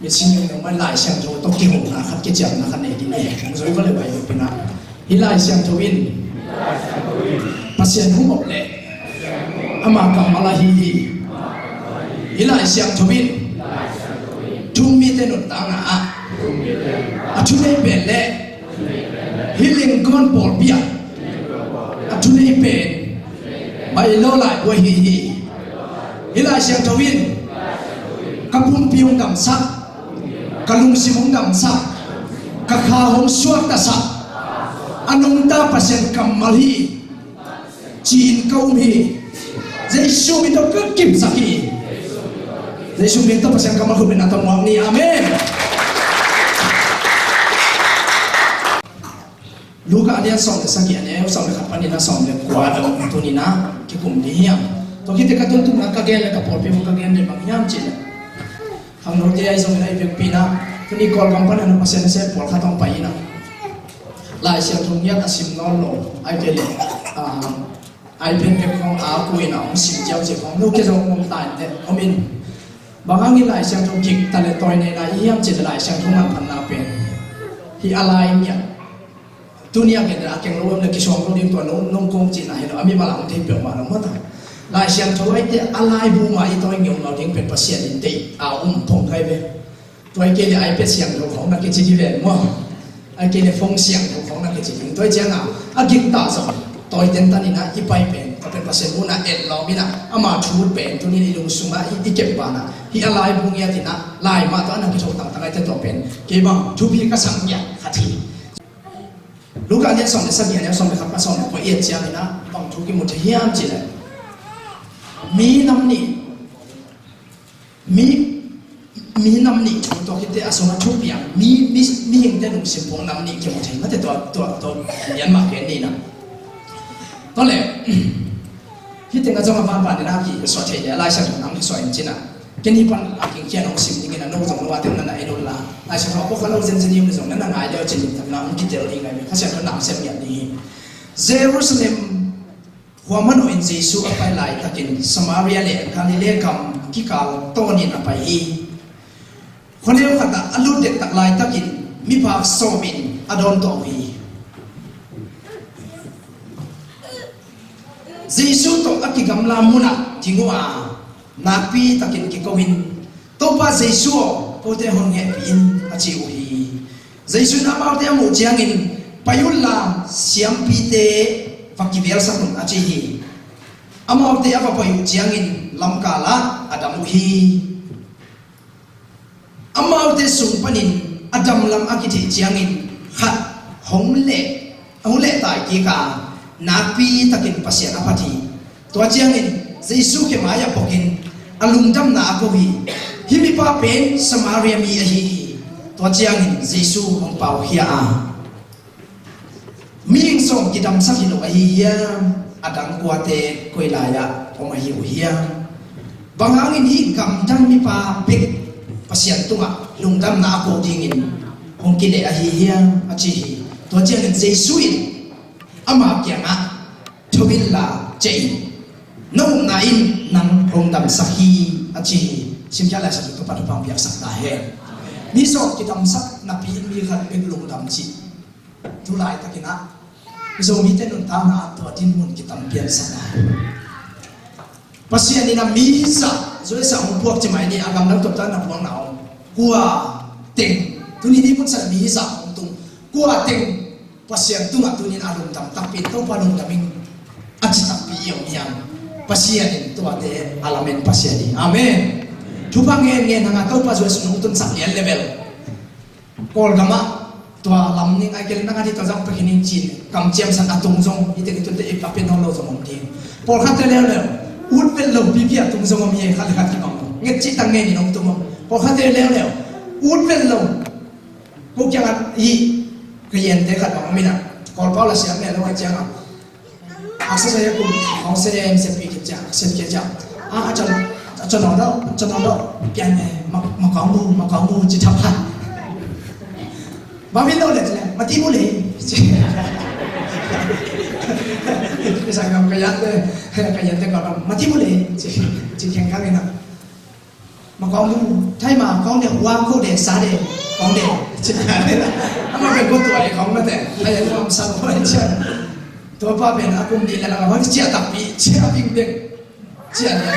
mi sing no mai lai siang tho to ki ho na khat ke chang na khan nei di ne zoi va le bai pina hi lai siang tho in pasien hu mop le ama ka mala hi lai siang tho in tu mi te no ta nga a tu nei pe le healing kon por bia a tu nei pe bai lo lại quay hi lại siang thâu in kapum piung gam sa kalung simong gam sa kakha hom suak ta sa anong ta pasien kamal hi chin kaum hi Giêsu mi to cứ kim sa hi Giêsu mi to pasien kamal hu ben atam ni amen Luka dia som sakit ane som le kapani na som le kwa da tuni na ki kum ni hiam to kite ka tun na ka gel ka por pe mo ka gel ni bang hiam chi hang no te ai som le pe pina tuni kol company na pasen se por kha tong pai na lai sia thong ya asim no lo ai pe le ai pe pe khong a ku ina ong sim jiao che khong no ke jong mom tai te omin bang ngi lai sia thong kik ta le toy ne na hiam che lai sia thong man phan na pe hi alai nya dunia ke na keng lo le ki song lo dim to nong kong chi na he lo ami malang te pe ma lo ma ta lai siang tho ai te alai bu ma i toy ngom lo ding pen pasien in te a phong kai ve toy ke le ai pe siang lo khong na ke chi ve mo ai ke le phong siang lo khong na ke chi toy jang a gik ta so toy ten ta ni na i pai pen ka pen pasien bu na et lo mi na ama thu pen tu ni lung suma i ke ba na hi alai bu ngia ti na lai ma to na ki tho ta ta ai te to pen ke ba thu pi ka sang ya kha thi Luka dia som le sabi ane som le khapa som ko ye chia na bang thu ki mu the hiam chi la mi nam ni chu to ki te asoma thu piang mi hing te nung sim pong nam ni ki mu the na te to yan ma ke ni na to le hi te nga jong ba ba ni na ki so the ya lai sa nam ki so in chi na ken hi pan a king kian ong sim ni na no jong wa te na ai no la ai sa ko ka lo zen zen yum jong na ngai de chin ta na ong ki te ri ngai me kha sa na sem ya ni Jerusalem wa mano in Jesu apai lai takin Samaria le Galilee kam ki kal to ni na pai hi khoneu khata alu de tak lai takin mi pa so min adon to hi Jesu to akigam la muna tingwa napi takin ki kawin to pa Jesu ko te hon nge pin achi u hi Jesu na ma te mu chiang in payul la siam pi te fakivel sa kun achi hi ama te apa payu chiang in lam kala adam hi ama te sung panin adam lam akiti chiang in khat hong le tai ki ka napi takin pasien apati to chiang in Jesu ke maya pokin alungdam na ako hi himi pa pen Samaria mi a hi to chiang in Jesu hong pau hia a ming som kidam sa hilo a hi ya adang kwate koilaya o ma hi u hia bangangin hi kam dang mi pa pek pasien tunga lungdam na ako dingin hong kile a hi hia a chi hi to chiang in Jesu in ama kya nga thobin la chei nong na in nang hong dam sahi achi sim kya la sa to pa pang biak sak ta he มีสอบกิจำสักนับปีมีขัดเป็นลงดำจีทุลายตะกินะโซมีเต้นนตามหาตัวดินมุนกิจำเปลี่ยนสลายภาษานี่นะมีสักส่วนสองพวกจะหมายนี่อากำลังตบตั้งนับพวงหนาวกัวเต็งตัวนี้นี่พุทธศาสนามีสักของตุงกัวเต็งภาษาตุงตัวนี้อารมณ์ดำตับเป็นต้องพาลงดำมิงอาจจะตับปีเอี่ยมยังภาษานี่ตัวเดอลาเมนภาษานี่อาเมนทุกบางเงี้ยหางตัวภาษาสนุกตุนสักเลียนเลเวลกอลกามาตัวลำนี้ไอ้เกลือนักที่ตัวจังไปหินจีนกำเจียมสันตุงจงยี่เด็กตัวเด็กเป็นน้องเราสมองดีพอขัดเร็วเลยอุดเป็นลมพี่ตุงจงมีขัดขัดที่มังเงี้ยจิตตั้งเงี้ยนี่น้องตุงพอขัดเร็วเลยอุดเป็นลมพวกยังอีเรียนเด็กขัดมังไม่นะกอลเป้าละเสียงเนี่ยเราไอ้จังอาศัยกุมเขาเสียเสียปีกิจจังเสียกิจจังอาจารย์น้องเราเปลี่ยนไงมาของมูจิตทับพันบางทีเราเลยมาที่บุรีไม่ใช่กับกระยันเลยแต่ก่อนมาที่บุรีจีแข่งกันเลยนะมาของมูใช่มาของเด็กว่างคู่เด็กสาเด็กของเด็กจีอะไรนะมาเป็นผู้ตัวของมาแต่อะไรความสนุกอะไรเช่นตัวป้าเป็นอากุมดีแล้วเราเขาเจียตับปีเจียวิ่งเด็กเจียเนี่ย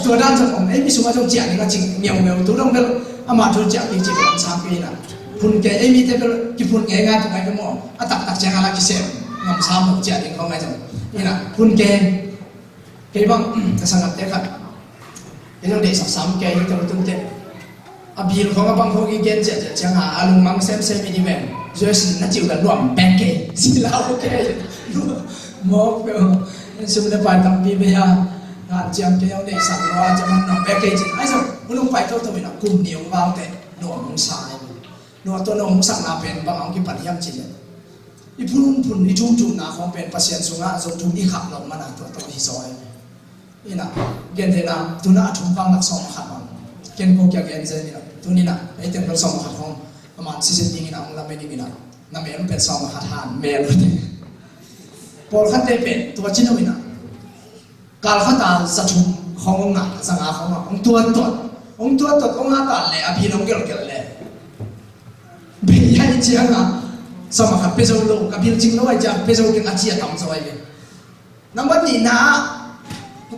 ตัวด้านสมองมีสมมติต้องเจียนี่ก็จริงเงียวตัวต้องเป็นอามาทุนเจียปีจีเป็นสามปีนะพุ่นแกมีแต่เป็นกี่พุ่นแกงานตรงไหนก็มองตักเจ้าอะไรกี่เซมงามสามหกเจียนี่เขาไงจังนี่นะพุ่นแกบ้างจะสังเกตครับยังเด็กสามแกยังจะตุ้งเต้อาบีของบางคนกินเจียจังหาอารมณ์มังเซมมินิแมนจะสิ่งนั้นจิ๋วกันรวมแบงเกสิลาวแกมองไปสมเด็จไปตั้งปีเบียงานเจียมเกี่ยวในสังวาจะมันแบงเกจิไอ้สมมุติไปเท่าตัวนี้นะกลุ่มเหนียวบ้างแต่หน่วงมุสายนัวตัวน้องสังนาเป็นบางองค์กิปัญญาจิตอีพุ่นอีจุ่มนาของเป็นภาษาสุงะจงจุ่มอีขับลงมาหน้าตัวที่ซอยนี่นะเกณฑ์เท่านั้นตัวน่าจุ่มฟังนักสองขับมันเกณฑ์พวกอย่างเกณฑ์เจนี่นะตัวนี้นะไอ้เต็มนักสองขับของประมาณ40ปีนะองค์ละไม่ดีนะน้ำเอ็มเป็นสองขับทานเมลุนี่พอขัดเตเป็นตัวชิ้นนู้นนะการขัดตาสัจุ่มขององค์น่ะสังอาขององค์ตัวตดองค์อาตาเลยอภิน้องเกลือเลยเบียร์จียงอ่ะสมัครเปโซโลกับพิลจริงแล้วไอ้จ้าเปโซกินอาเจียทำสบายเลยน้ำบัดนี้นะ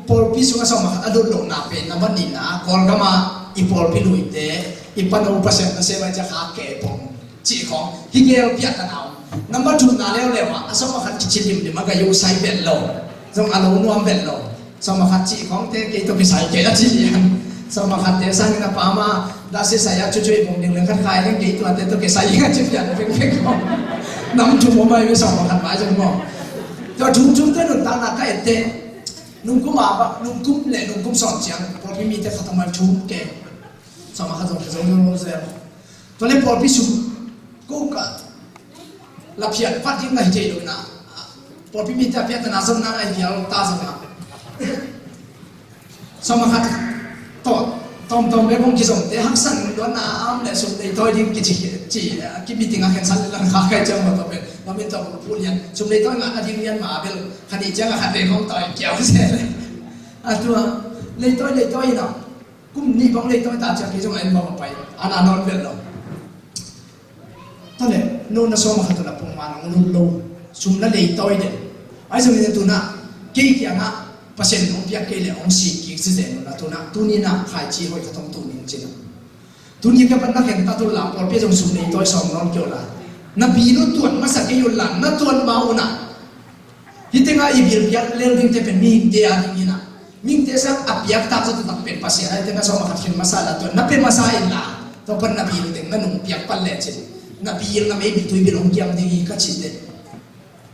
พอพิสุกสมัครอดุลลงนาเป็นน้ำบัดนี้นะก่อนก็มาอีพอลพิลุยเตะอีปันอุปเสกเสวะจะขาเกะปงจีของฮิเกลพิจารณาน้ำบัดจุดนาแล้วเลยว่าสมัครจิตจิมมันก็อยู่ไซเบลโลจงอารมณ์นวมเบลโลสมัครจีของเตะเกตัวพิสัยเกล้จียังสมัครเตะสังกัดปามาdasar saya cucu ibu dengan kan kaya yang gitu ada tu kisah yang cerita peng kau nam cuma mai besok makan macam kau kalau jujur tu nunta nak kaya te nungkum apa nungkum sonjiang polpi mite kata mai cum ke sama kata orang saya tu le polpi sum kau ka lapian pati ngai jadi tu na polpi mite apa yang nasab na ai dia orang tas na sama kata tom le bong kisong te hak san do na am le sum le toy ding ki meeting a kan san lan kha kai chang ma to be ma min to pu lian sum le toy nga ading lian ma bel khani chang ha be khong toy keu se le a tu le toy na kum ni bong le toy ta cha ki jong en ma pai ana non bel lo to le no na so ma kha to na pung ma nang lo sum la le toy de ai sum ni tu na ki ki nga pasien ông piak ke le ông si ki si zen na tu ni na khai chi hoi ka thong tu ning china tu ni ka ban na ken ta tu la por pe jong sum nei toy som non kyo la na bi lu tuan ma sa ke yul lan na tuan ma una hitenga i bil piak le ding te pen mi de a ding ina ming te sa apiak ta tu tak pen pasien ai te ka so ma khat kin masala tu na pe masain la to pan na bi lu ding na nung piak pal le chin na bi na me bi tu bi long kyam ding ka chi de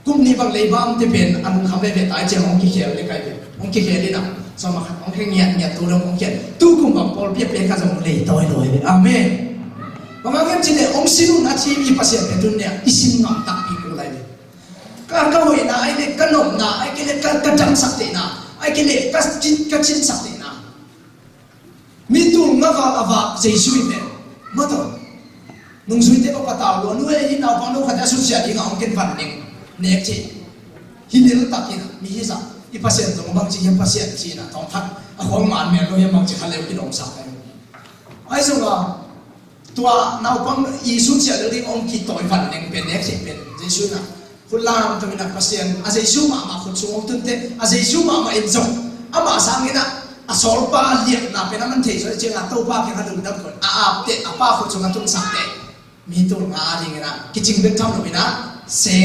kum ni bang le bam te pen an kham le tai che hong ki khel le kai be ông kia kia đi nào, sao mà ông kia nhặt tu đâu ông kia, tu cùng bằng Paul biết biết cái dòng lệ tôi rồi, amen. Và mà cái chuyện này ông xin luôn anh chị bị phát hiện cái chuyện này, xin ngọc đặc biệt của lại. Cái hồi na ai này cái nồng na, ai cái trăng sắc thế na, ai cái chín sắc thế na. Mi tu ngã vào dây suy về, mất rồi. Nung suy thế có tao luôn, nuôi đi nào bằng lúc khai xuất hiện đi ngọc ông kia phản định, nè chị, hi liên tắc kia, mi hi sao? I pasien tu bang ci yang pasien ci na tong thak a khong man me lo yang bang ci khale ki long sa kai ai so ga ตัวนาปังอีสุนเสียเรื่ององค์กิตอยวันหนึ่งเป็นเน็กที่เป็นเจสุนะคุณลามตัวนี้นะพัศยันอาเจสุมาคุณสูงตุนเตอาเจสุมาเอ็นจงอามาสังเกตนะอาสอลปาเลียนะเป็นน้ำมันเทสเจงาตัวป้าเพียงหัดดูดับคนอาบเตอาป้าคุณสูงตุนสังเตมีตัวงาดีนะกิจงเด็กทำหรือไม่นะเสีย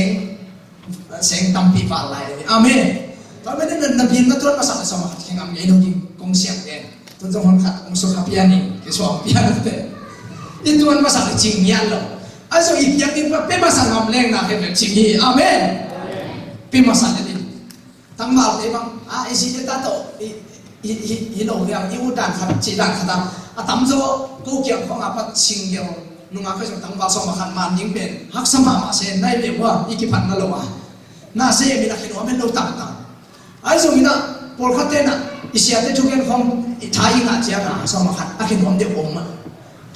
งตั้มปีฟ้าลายเลยอาเมนตอนนี้นันพิมพ์มาตัวมาสั่งสมัครแข่งกับยัยนุ่งกงเสียงเองตัวจงคนขัดองค์สุขพิยานี่คือสวมพิยานั่นเองอีตัวมาสั่งจริงยันหรออาจจะอีกอย่างนึงเป็นมาสั่งงามแรงนะแค่แบบจริงฮีอาเมนเป็นมาสั่งนี่ตั้งมาเลยบ้างไอ้สิ่งที่ตัดต่ออีโน่ยังอีอุดานขัดจีดันขัดตั้มโจ้กูเกี่ยวของอาปัจฉิงเดียวนุ่งอาก็จะตั้งว่าสมัครมันยิ่งเป็นฮักสมามาเซนได้เรียกว่าอีกพันนั่นหรอวะน่าเสียมีนักเขียนว่าเป็นเราต่างๆไอ้ส่วนนี้นะพอเขาเต้นนะอิสยาเตทุกอย่างของไทยนะเจ้าหน้าสมัครอาเขียนว่าเดี๋ยวผมอ่ะ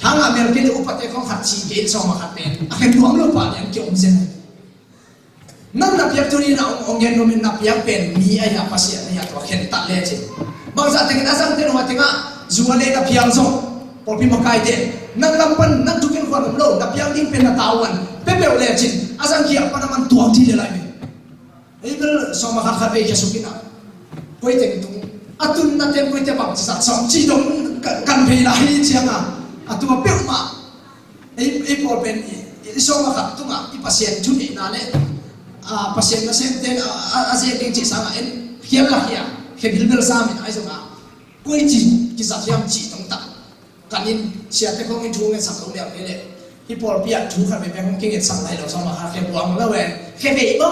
ทางอเมริกันอุปถัมภ์ของขัดชีเกตสมัครเป็นอาเขียนว่าเราผ่านอย่างเกี่ยวกับเส้นนั่นนับยักษ์ตัวนี้นะองค์เงินโนมินนับยักษ์เป็นมีไอ้ยาภาษีไอ้ยาตัวเขียนตัดเล่จิบางสัตว์ที่น่าสังเกตว่าที่ง่ะจวนเลยนับยักษ์ส่งพอพิมพ์กายเด่นนั่งลำพันนั่งทุกอย่างคนเรานับยักษ์ยิ่งเป็นตาวันเป็นเบลเล่จิอาสังเกตว่ามันตัวที่เท่าไรไอ้เรื่องสมัครขัดไปแค่สุกินะคุยถึงตรงอัตุนนั่นเองคุยถึงแบบสัตว์สองจีดงกันเพลาให้เชียงอ่ะอัตุมาเปรี้ยวมาไอ้พอเป็นสมัครตรงอ่ะไอ้ภาษีชุดนี้นั่นแหละภาษีนั่นเองแต่อาเซียนเองจีสังอ่ะเอ็นเฮียละเฮียเฮียบิลเบลซามินไอ้สมัครคุยจีกิสัตยามจีตรงตักกันยินเชียร์แต่ของอินทูเงินสังตรงเดียวนี่แหละที่พอเปียกทูขันไปเป็นของเก่งสังไหลเราสมัครเฮียบวงแล้วเว้ยเฮียเบย์บ่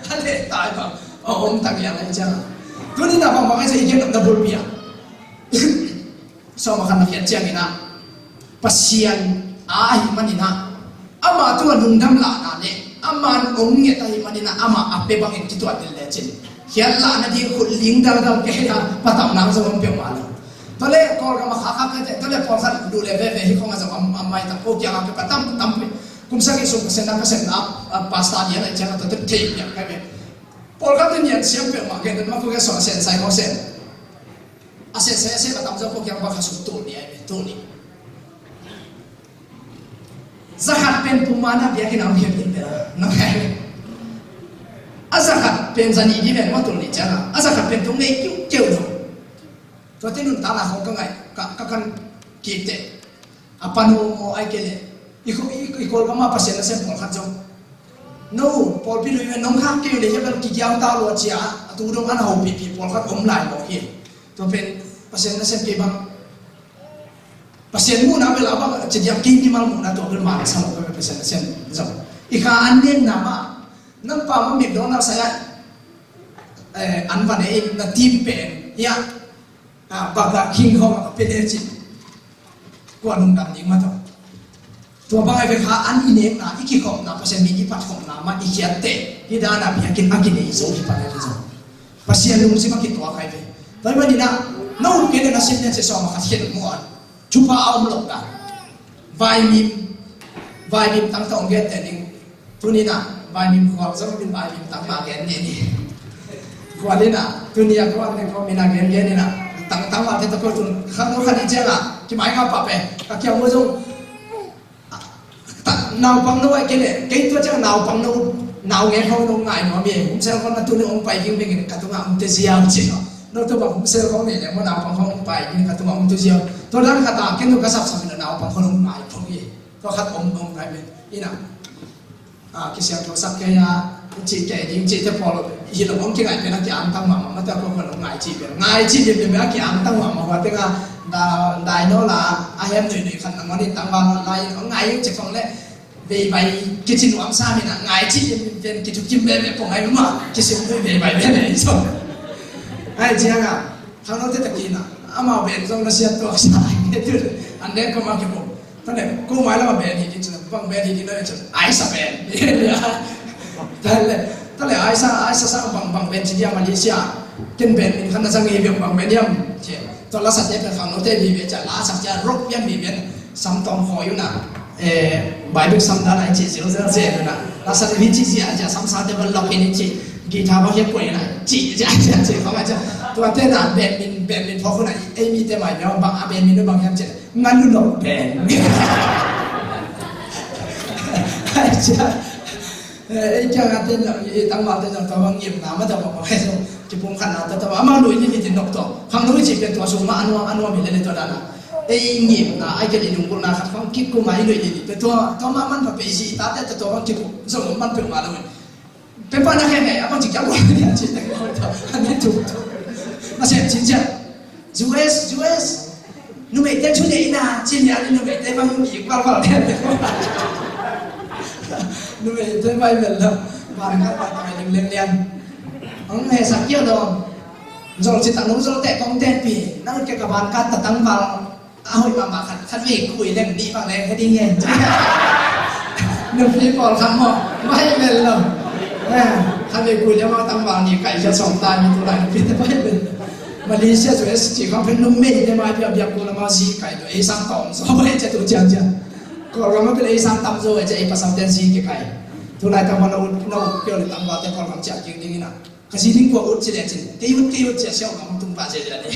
ท่านเด็กตายแบบองค์ตักอย่างไรจ้าตัวนี้นะบางไอ้ใส่เกี่ยวกับดับเบิลเบียสมัครนักเขียนเจ้านี่นะปัศยันหิมันนี่นะอามาตัวนุ่งดำลานาเนี่ยอามาองค์เนี่ยตาหิมันนี่นะอามาอัปเปบังเอ็นที่ตัวเดลเลจินเขียนลานาดีคนลิงดาวดาวเกี่ยปะตามนางสมองเปียมาแล้วตอนแรกก่อนก็มาข้ากันแต่ตอนแรกพอสัตว์ดูแลเว่ที่เขามาจากไม่ตั้งโป๊กยังไปตั้มกุมสักกี่ส่งเส้นนั้นก็เส้นพาสต้าเนี่ยอะไรเจ้าตัวเทียบอย่างไรพอเขาเป็นอย่างเสียงเปลี่ยนมาเกิดมาพวกเขาสอนเส้นใส่เขาเส้นเส้นเส้นก็ตั้มจะพวกยังว่าเขาสุดตัวนี้ตัวนี้zakat เป็นปุ่มmana biar kita ambil benda, nampak? Zakat เป็นสัญญาที่เป็นว่าตัวนี้จ้าzakat เป็นตรงนี้เกี่ยวกับตัวที่นุ่นตาหน้าของกันไงกันคิดเตะapa nu ai kele ikol kama pasien na sem pol khajo no pol pi lu nong khak ke le jabal ki gyang ta lo chia tu dong an ho pi pol khat om lai mo hi to pen pasien na sem ke bang pasien mu na bela ba che jam ki ni mal mu na to bel ma sa mo ke pasien na sem zo ika an nen na ma nang pa ma mi do na saya an va ne na tim pen ya baga king ho pe le chiกว่านุ่งดำยิ่งมาตัวบางไอ้เป็นข้าอันอินเองนะอีกขี้ของนะเพราะฉะนั้นมีอีปัดของนะมาอีเขียนเตะที่ด้านน่ะพี่กินอากินเนี่ยส่งที่ปัดเนี่ยที่ส่งเพราะฉะนั้นลุงสิมาคิดตัวใครไปตอนนี้นะน้องเกณฑ์นะสิ่งนี้จะสอนมาขัดเขียนมั่วชุบผ้าเอาหลงกันวายมิมตั้งตรงเกณฑ์แต่หนึ่งตัวนี้นะวายมิมความสมเป็นวายมิมตั้งมาเกณฑ์นี่กว่านี้นะตัวนี้ก็ว่าในความมีนาเกณฑ์นี่นะตั้งว่าที่ตะโกนข้างโน้นข้างนี้เจ้าล่ะที่หมายความว่าเป็นก็เกี่ยวกับว่านาวปังโน้ไอ้เกเนี่ยเกตัวเจ้านาวปังโน้นาวเงี้ยเขาโน้ง่ายมั้งมีผมเชื่อว่าตัวนี้องไปยิ่งเป็นกันตัวงามเตจิยาจริงเนาะโน้ตัวแบบผมเชื่อว่าเนี่ยว่านาวปังเขาองไปยิ่งกันตัวงามเตจิยาตัวนั้นขัดตาเกตัวกระสับสับเป็นนาวปังเขาโน้ง่ายพวกนี้ก็ขัดองไปเป็นนี่นะคิดเสียงโทรศัพท์แกยาจีแกยิ่งจีจะพอเราฮิลองคิดไงเป็นนักกีฬาตั้งมามันจะคนคนง่ายจีเป็นง่ายจีเป็นนักกีฬาตั้งมาว่าแต่ก็ได้โน่ละไอ้เอ็มหน่อยขันมันนี่ตั้งมาได้ง่ายจะฟังเลยไปกิจวัตรสามีน่ะง่ายจีเป็นกิจกิจแบบพวกไอ้รู้มั้ยกิจวัตรไปแบบไหนส่งไอ้เจ้าอ่ะทางโน้นตะกี้น่ะอามาเป็นส่งนักเสียตัวสายอันนี้ก็มาเก็บตอนนี้กูหมายแล้วมาเป็นที่กิจบังเป็นที่กินเลยจะไอ้สับเป็นแต่เลยไอ้สักบังเป็นที่เดียวมาเลเซียกินเป็นขนาดสังเกตแบบบังเป็นเดียวเช่ตอนละสัตย์เป็นฝั่งโน้นมีเบียจะลาสักจะรบยังมีเบียซ้ำตองคอยอยู่น่ะใบเบิกซ้ำด้านไหนจีเสียวน่ะลาสัตย์วิจิเสียจะซ้ำเดเวลล็อกเองจีกีตาร์เขาเขียนป่วยน่ะจีเขาอาจจะตัวเต้นน่ะแบบมินพอคนไหนมีแต่หมายแล้วบางอาเบนมินด้วยบางอย่างเช่น งั้นหลงแดงไอ้เจ้ากันเต้นตั้งมาเต้นตัวเงียบหนามาแต่บอกให้ส่งจีบผมขันหนาแต่ตัวอามาลุยนี่ที่นกตัวข้างนู้นจีบเป็นตัวสูงมาอันว่ามีเล่นตัวนั้นไอ้เงียบหนาไอ้เกลิดุงกุลนาขัดฟังกิ๊กกูไม่ลุยนี่เป็นตัวมามันแบบไปสิตาแต่ตัวฟังกิ๊กส่งมันเป็นมาเลยเป็นปัญหาแค่ไหนอ่ะบางทีจะว่าเนี่ยจีแต่คนตัวอันนี้ถูกมาเสียจริงจังUS nu mày tên chú nhảy na trên nhà đi nu mày tên bao nhiêu gì qua tên nu mày tên bao nhiêu lần bạn các bạn đừng lên liền ông hề sáng kia rồi rồi chỉ tặng nó rồi tệ con tên vì nó cái các bạn cắt tăng vào hồi mà khát vềคุยlên đi vào lên cái đi nghe nuพี่บอกคำว่าไม่เป็นหรอกkhát vềคุยแล้วว่าtăng vàoนี่ไก่จะสองตายมีตัวไหนพี่จะไม่เป็นมาเลเซียตัวchỉ cóเป็นนุ่มเม็ดได้ไหมพี่อากูละมาซีไก่ตัวไอ้สังตองสอบให้จะตัวเจียงก็เราไม่เป็นไอ้สังตั้มโซ่จะไอ้ภาษาเดนซีกี่ไก่ตัวไหนตั้มวันเราเกี่ยวกับตั้มว่าแต่พอเราจับจริงจริงนะก็สิ่งที่กว่าอุดเสียจริงที่อุดเสียเชี่ยวกับตุ้งป้าเสียเลย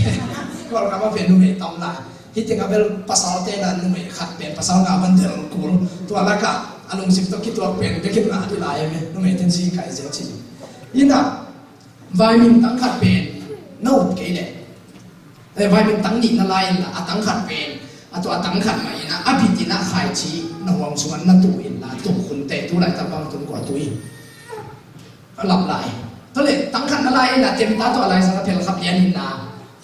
ก็เราไม่เป็นนุ่มเม็ดตั้มละที่ถึงกับเป็นภาษาเตนนุ่มเม็ดขัดเป็นภาษาหน้าบันเทิงกูตัวละก็อารมณ์สิบตัวคิดตัวเป็นเด็กคิดหน้าที่ลายไหมนุ่มเม็ดเดนซีไก่เสียจริงยิ่งน่ะวายมินตั้งขัดเป็นนู่นกี่เนี่ยแต่ไว้เป็นตั้งนินอะไรล่ะตั้งขัดเป็นตัวตั้งขัดใหม่นะอภิตินะขายชีนวงสวรรค์นั่นตัวเองละตัวคนแต่ตัวไหนตะบังตัวกว่าตัวอีกหลับไหลตัวเล็กตั้งขัดอะไรล่ะเต็มตาตัวอะไรสังเกตขับเรียนนินา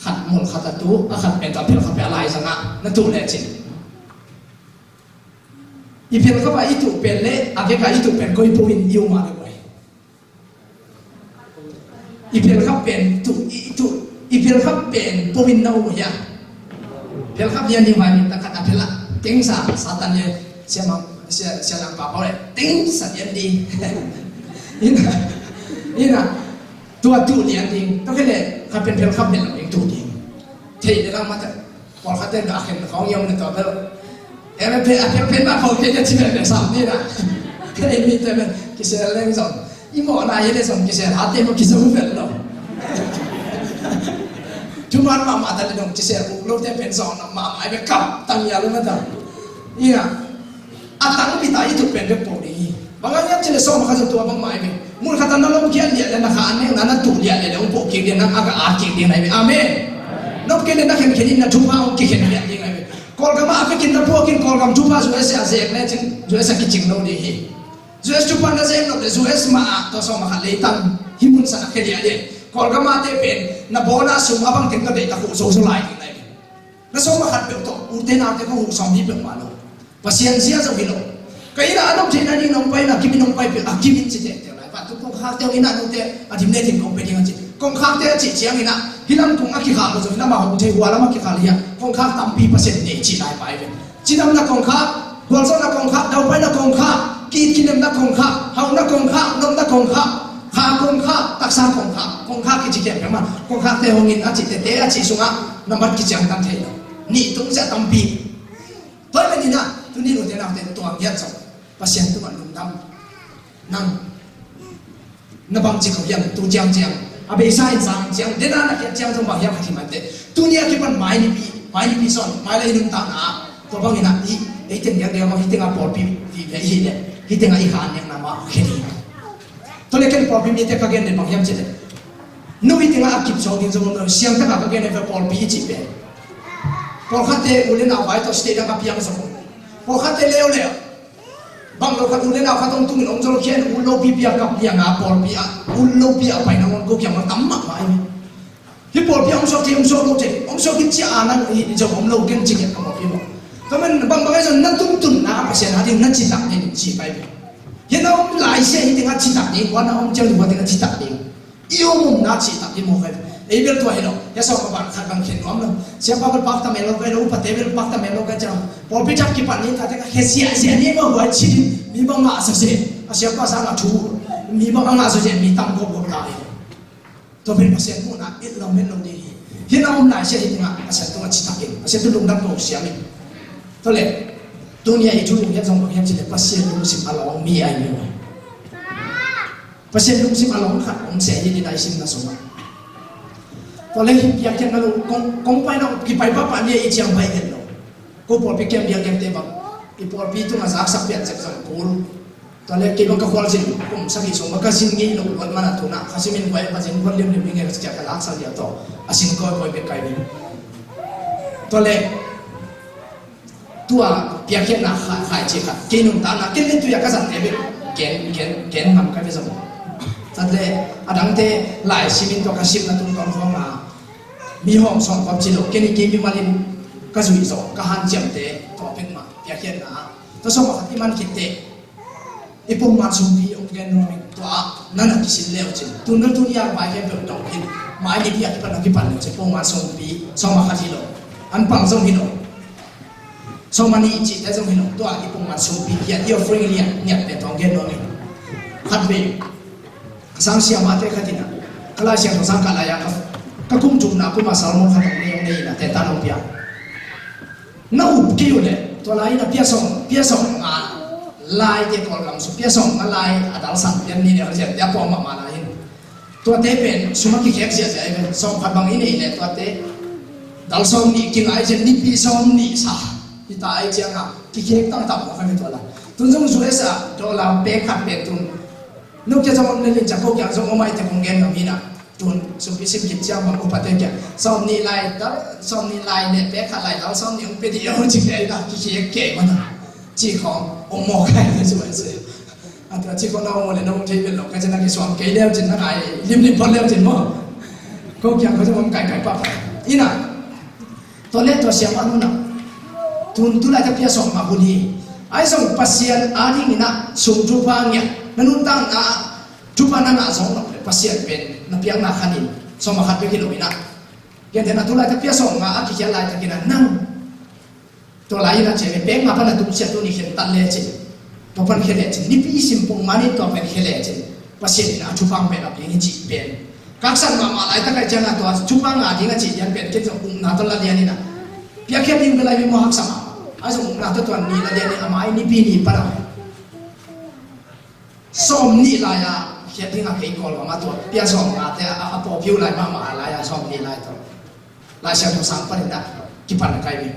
ขัดหมดขัดตัวขัดเป็นตัวเพลขับอะไรสังอ่ะนั่นตัวแหละจริงอีเพลเข้าไปอีตัวเป็นเละอาเพลกับอีตัวเป็นก็อีปูอินยิวมาเลยอีเพลขับเป็นตัวอีเพียงครับเป็นปูวินเอาอย่างเพียงครับเรียนดีไว้ตั้งแต่เพลละติ้งสาตันเนี่ยเสียหลังป่าเขาเลยติ้งสัตย์เรียนดีนี่นะตัวเรียนดีต้องแค่เลยเขาเป็นเพียงครับเป็นหลังเองตัวดีที่เดี๋ยวเรามาจะพอเขาเต้นกับเข็มเขายังไม่ตัวเท่าเอ็มเป็นมาเขาเป็นที่เป็นสามนี่นะแค่มีแต่เป็นกิเซลเล่งส่งอีหมอนายยังได้ส่งกิเซลหาเต็มกิเซลไม่เป็นหรอกcuma mama tadi dong cisir lo dia pensong mama ibe kap tang ya lo mata iya atang bita itu pendek poli banganya cile so maka tua bang mai be mul kata nalo kian dia dan ka ane nana tu dia dia un poki dia nak aga aki dia nai amen nok kene nak ken kenin na tupa o ki ken dia nai be kol kama ape kin na pokin kol kam tupa so ese azek ne cin so ese kicing no di hi so ese tupa na zem no de so ese ma to so maka leitan himun sa ke dia dia kol kama te pen na bona sum abang ten ka de ta ku so lai ni lai na so ma khat pe to u te na te ko hu som hi pe ma lo pasiencia so hi lo kai na anong thina ni nong pai na kimi nong pai pe akimin chi te te lai pa tu kong khak te ni na no te adim ne tin kong pe ding chi kong khak te chi chiang ni na hilam kong aki kha lo so na ma hong te wa la ma ki kha lia kong khak tam pi percent ne chi lai pai pe chi nam na kong khak gwal so na kong khak dau pai na kong khak ki nem na kong khak hau na kong khak nom na kong khakข้าคงข้าตักษาคงข้ากิจเกี่ยวกับมันคงข้าเตะหงินอาจิตเตะอาจิสุงะน้ำมันกิจยังตั้งเทนนี่ต้องจะตั้งปีเพราะเป็นนี่นะตัวนี้เราจะนำเต็มตัวยัดส่งภาษาตัวมันลงดำนั่งนับบังจิตเขายังตัวเจียงอาเบซ่าอินซังเจียงเดน่านักเจียงต้องบางอย่างที่มันเตะตัวนี้คือมันไม่นี่ปีส่วนไม่เลยนุ่งตาหนาตัวบางอย่างนี้ไอ้เต็มอย่างเดียวมันฮิตงาปอดปีไอ้เนี่ยฮิตงาอีหานอย่างนั้นมาแค่นี้ตัวเล็กเป็น problem นี่แต่ก็เกินในบางอย่างเช่นนู่นที่งาอักขิบโชว์ดินสมุนเสียงแต่ก็เกินในเป็น problem จีบเป็นพอขัดเตะอุเลนเอาไว้ตัวสเตย์กับเพียงสมุนพอขัดเตะเร็วบางเราขัดอุเลนเอาขัดตรงตุ้งองค์จระเข้อุลโลปีเปียกับเพียงอาปอลปีอุลโลปีเอาไปนั่งก็เพียงมันตั้มมากไปที่ปอลปีองค์โชว์ที่องค์โชว์โลเจองค์โชว์กินจีอานั่งนี่จะผมโลกินจีเก็บกับพี่บอกแต่มันบางไอ้ส่วนนั่นตุ้มนะภาษาหาที่นั่นจีตักนี่จีไปเห็นเราหลายเสียที่งาจีตักนี่วันนั้นองค์เจ้าหรือว่าที่งาจีตักนี่อีโอมุนนาจีตักนี่มองไปไอ้เบลตัวเห็นเราอย่าสอบกับขัดบังเขียนน้อมเราเสียบบังปักตะเมลก็เราปัตเตเบลปักตะเมลก็จะพอไปจับกี่ปันนี้ถ้าจะเฮียเสียนี่ก็หัวชีมีบางอาสุเสียเสียก็สร้างชูมีบางอาสุเสียมีตั้งกบตายตัวเป็นเสียผู้นั้นเอ็ดเราไม่ลงดีเห็นเราหลายเสียที่งาเสียตัวจีตักเองเสียตัวลงดังโตเสียมีตัวเล็กตัวนี้ไอ้ชูลุงยัดส่งไปยัดจีเด็กเสียลุงสิบอารมณ์มีไอ้เนี่ยเสียลุงสิบอารมณ์ขัดองเสียยี่ดีได้สิ่งนั้นสมตอนแรกอยากจะนั่งกงไปน้องกี่ไปป้าป่าเนี่ยอีเจียงไปเห็นเรา กูปวดไปเก็บเดียวเก็บเต็มแบบอีปวดปีตุ้งอาศักสักเปลี่ยนจากสังกูตอนแรกกินมันก็ควรสิผมสักกี่สมัยก็สิ่งนี้ลงรถมันทุนนะข้าสิ่งนี้ไว้ปัจจุบันเลี้ยงเลี้ยงเงี้ยจะกระลักสักเดียวต่ออาสิ่งก็คอยเป็นไกลนี่ตอนแรกตัวเปียกเขียนนะขายเช็คกินนุ่มตานะกินเล่นตัวอยากกระสันเต็มเกณฑ์มันก็ไม่สมบูรณ์ตอนแรกอดังเตหลายชีวิตตัวกระชิบนะตุ้งตอนฟ้องมามีห้องสองความจิโลเกณฑ์กินมีมาลินก็สุยสองก็หันเจียมเตตัวเป็นมาเปียกเขียนนะตัวสมบัติมันคิดเตไอ้พวกมันสุ่มพี่องค์แกนน้อยตัวนั่นน่ะที่สิ่งเลวจริงตุนนั้นตุนยากไปแค่เปิดดอกหินหมายนี่พี่อธิบายที่ปั่นเลยจะพวกมันสุ่มพี่สองมาขัดที่โลอันปังส่งหินโลสองมันนี่จิตได้ส่งหินโลตัวไอ้พวกมันสุ่มพี่พี่ที่เอาฟรีเลี้ยงเนี่ยเป็นทองแกนน้อยขัดไปสังเสียมาเตะขัดที่น่ะกลายเสียงของสังกัดอะไรครับก็คุ้มจุ่มนะคุ้มมาสารมขัดตรงนี้องค์นี้นะแต่ตาลงเปียน่าอุบกิ้วเลยตัวไรน่ะเปียส่งมาลายเด็กคนกำสุเปียส่งมาลายอาดาลสันยันนี่เนี่ยเราจะเดี๋ยวพอมาลายตัวเตเป็นสมัครที่แขกเสียใจเป็นส่งขัดบางอินนี่เนี่ยตัวเตดาลส่งนี่กินไอเจนนี่ปีส่งนี่ซะที่ตาไอเจียงอ่ะที่แขกตั้งตับมาเป็นตัวละตุนส่งสุเอสอ่ะตัวเราเป๊กขัดเป็นตุนนกจะส่งเล่นจากพวกอย่างส่งมาแต่คงเงินแบบนี้นะตุนสุพิสิทธิ์กิจเจ้ามันอุปถัมภ์แกส่งนี่ลายดาลส่งนี่ลายเนี่ยเป๊กขัดลายดาลส่งนี่เป็นที่เอาจริงเลยนะที่แขกเก่งมันนะจีขององค์หมอใครในส่วนเสียอันที่จีของเราเลยน้องที่เป็นหลอกก็จะนั่งกินสวมเกลียวจินนั่งไอ้ริมพอเลี้ยวจินมั้งก็ยังเขาจะมองไก่ปั๊บอีน่ะตัวเล็กตัวเสียงมันนู่นน่ะทุนทุนอะไรจะเพียส่งมาบุรีไอ้ส่งปัสเซียนอาดินี่นะส่งจูบางเนี่ยนั่นนู่นตั้งจูบานั่นน่ะส่งปัสเซียนเป็นนับยังนักขันินส่งมาขัดไปกิโลนี่นะยังแต่นั่นทุนอะไรจะเพียส่งมาอากิเจลายจะกินนั่งตัวลายนั่นเช่นเป็นมาพันธุ์ตุ้มเสียตัวนี้เห็นตันเล่เช่นตัวพันธุ์เห็นเล่เช่นนี่พี่สิมปงมานี่ตัวเป็นเห็นเล่เช่นภาษาเนี่ยชุบฟังเป็นอะไรนี่จีเป็นกักสันมาลายตั้งใจจังนะตัวชุบฟังอะไรนี่จียันเป็นแค่จะอุ้มนาตัวละเดียนี่นะพี่แค่ดิ้งเป็นอะไรไม่มหักสมาไอ้สมุนนาตัวนี้ละเดียนี่อามาไอ้นี่พี่นี่ปะนะสมนี่ลายแค่ดิ้งอะไรก่อนมาตัวพี่สมมาแต่อาปอผิวลายมาลายสมนี่ลายตัวลายเสียงสังปะเนี่ยกี่พันใครมี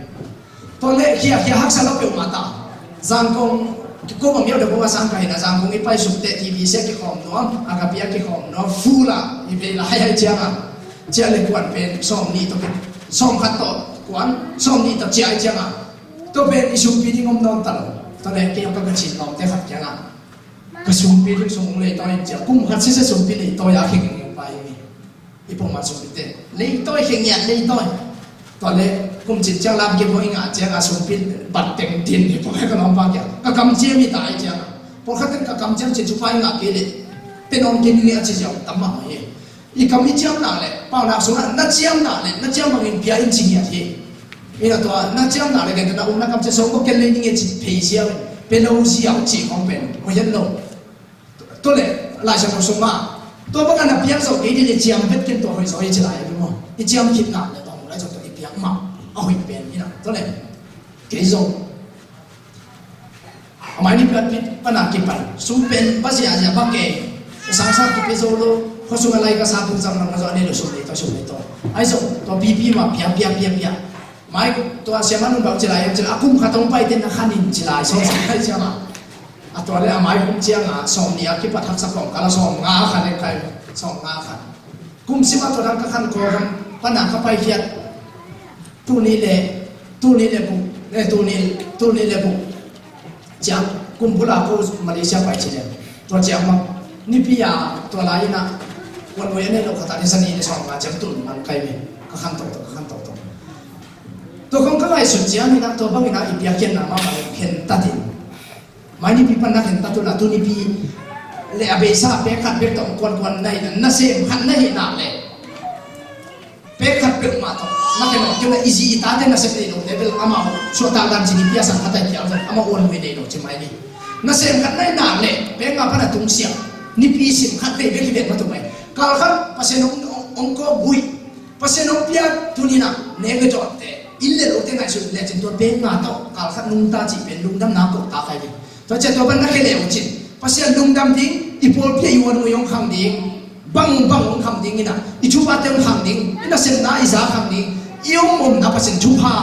ตัวเล็กเฮียฮักษาเราเปลี่ยนมาตาจังคงก็มันมีอะไรพวกว่าสังกัดนะจังคงอีไปสุดเตทีวีเสียกี่ของน้องอากาศเปียกี่ของน้องฟูล่ะอีเป็นอะไรเจ้าเจ้าเลยกวนเป็นสองนี่ตัวเป็นสองขัดต่อกวนสองนี่ตัวเจ้าเจ้าตัวเป็นอิสุปีที่งมน้องตลอดตัวเล็กเกี่ยวกับการชินน้องแต่ขัดยังก็สุปีที่สงเลยตัวเจ้ากุ้งขัดเสียสุปีเลยตัวอยากเห็นไปอีพวกมันสุปีเตเลยตัวเห็นยันเลยตัวเล็กกุมจิตเจ้าลาบเก็บไว้งาเจ้าสุพินบัดเต็งทินนี่พวกให้ก็น้องฟังอย่างก็กำเจียมีตายเจ้าพวกเขาถึงก็กำเจียจิตสุภาพงาเกลี่ยเป็นองค์กินเนี่ยจิตเจ้าตั้มมาเองอีกำมีเจ้าหน้าเลยเปล่าหนักสุดนั่นเจ้าหน้าเลยนั่นเจ้ามันเป็นเพียงจริงอย่างที่นี่นะตัวนั่นเจ้าหน้าเลยกันนะอุ้มนักกำเจียส่งก็เกลี่ยนี่จิตเพย์เชียวเป็นเราเสียวจีของเป็นหัวยันโลตัวเล็กลายเส้นส่งมาตัวพวกนั้นเพียงส่งไอ้ที่เจียมเป็นกินตัวหอยสอยจะไหลไปมั้งไอ้เจียมคิดหนักเลยต้องไล่ส่งตัวไอ้เพียงมาเอาอีกเป็นนี่นะตัวเล็กเกลี่ยหมายนี้เป็นปัญหากี่ปันสุ่มเป็นภาษาอาเซียนบางเกย์สังสรรค์ที่เป็นโซโล่เขาสุ่มอะไรก็สาธุจำนำก็จะเนี่ยเราสุ่มเลยตัวไอ้ส่งตัวพีมาเพียงหมายตัวเสียมันแบบจะไรจะอากุ้มขัดตรงไปเต้นนักขันินจะไรส่งสังให้เจ้ามาตัวเรื่องหมายกุ้มเจียงส่งเนี่ยคิดว่าทักษะของการส่งงาขันใครส่งงาขันกุ้มสิมาตัวนั้นก็ขันโกงปัญหาเข้าไปเขียนตู้นี้เลยบุกตู้นี้เลยบุกจังกุมพูลากูมาเลเซียไปเฉยตัวจังมั้งนี่พี่ยาตัวลายนะวันวันนี้เราขัดตัดสนีในสองมาจังตุนมันใครมีก็ขันตกตัวของก็ไล่สุดเจียนี่นะตัวบางอย่างอีเปียเขียนนะมาเขียนตัดดิไม่นี่พี่ปันนักเขียนตัดตัวละตัวนี้พี่เลยอาเบซ่าเป๊กขัดเป๊กต้องกวนได้นั่นเสียงขัดได้หนักเลยเป๊กขัดเป๊กมาต้องนักเขียนบอกว่าอีซีตาเดนนักเสียงโน้ตเดบิลอามาชัวร์ตาดันจีนีพี่สังขัดได้เกี่ยวกับอามาอ้วนไม่ได้โน้ตใช่ไหมนี่นั่นเสียงขัดได้หนักเลยเป๊กมาพันธุ์ตุ้งเสียงนี่พี่สิขัดได้เป๊กที่เบ็ดมาถูกไหมการขัดภาษาโน้ตองค์ก็บุยภาษาโน้ตพี่ตัวนี้นะเนกจอดเตอิลเลโรเตงไงสุดเลยจนตัวเป๊กมาต้องการขัดนุ่งตาจีเป็นลุงดำน้ำตกตาใครดิตัวเจ้าตัวเป็นนักเขียนจิตภาษาลุงดำดิ้งอีพอลพี่อยู่วันยงคำดิ้งบังองคำดิ้งนี่นะอีชูบาเต็มคำดิ้งอีน่าเส้นหน้าอีสาคำดิ้งอีองค์นะภาษาชูพา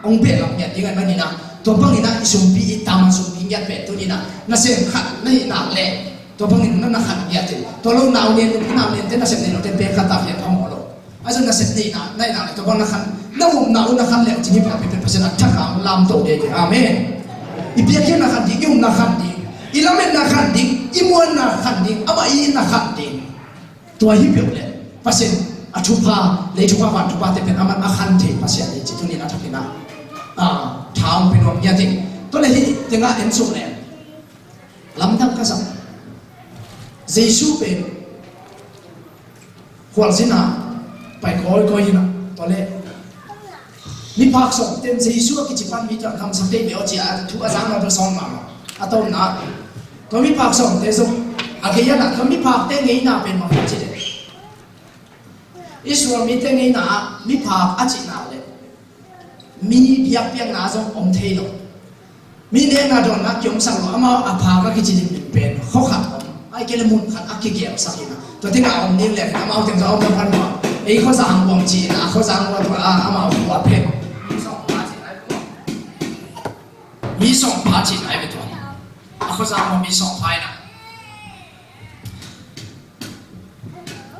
ông bé làm nhặt đi ngay bên nè tôi bằng nè sum pi tam sum pi nhặt bé tôi nè nó xem khát này nào lẹ tôi bằng nè nó khát nhặt thì tôi lâu nào nên thế nó xem nên nó tên bé khát tập nhặt không có đâu aso na set ni na nai na to bang na khan na hum na una khan le chini pa pe pe na thakam lam to de amen ibia na khan di yum na khan di ilamen na khan di imon na khan di ama I na khan di to hi pe le pasen athupa le thupa van thupa te pe aman a khan the pasen ni chitu ni na thakina tham pe nom ya ti to le hi tenga en so le lam thak ka sa jesu pe kwal sinaไปคอยนะตอนแรกมีภาคสองเต็มซีซัวกิจพันธ์มีจะทำสักเดียวจีอาทุกอาจารย์มาผสมมาอาตอนนั้นตอนมีภาคสองเต็มส่งอาเกียนะตอนมีภาคเต็มไงน่าเป็นมาพูดจีเดอิสราเอลมีเต็มไงน่ามีภาคอาจินาเลยมีเบียบเบียงน่าส่งอมเทโลมีเนน่าโดนนักยมสังหรอมาอาภาคก็กิจดิบเป็นข้อขัดไอ้เกลมุนขัดอากิเกียบสักทีนะตัวที่น่าอมนี่แหละเอาเอาถึงจะเอาเป็นพันว่าไอ้ข้อสั่งวงจีนะข้อสั่งว่าตัวเอามาหัวเพชรมีสองพาจีไหนไปตัวข้อสั่งว่ามีสองพายนะ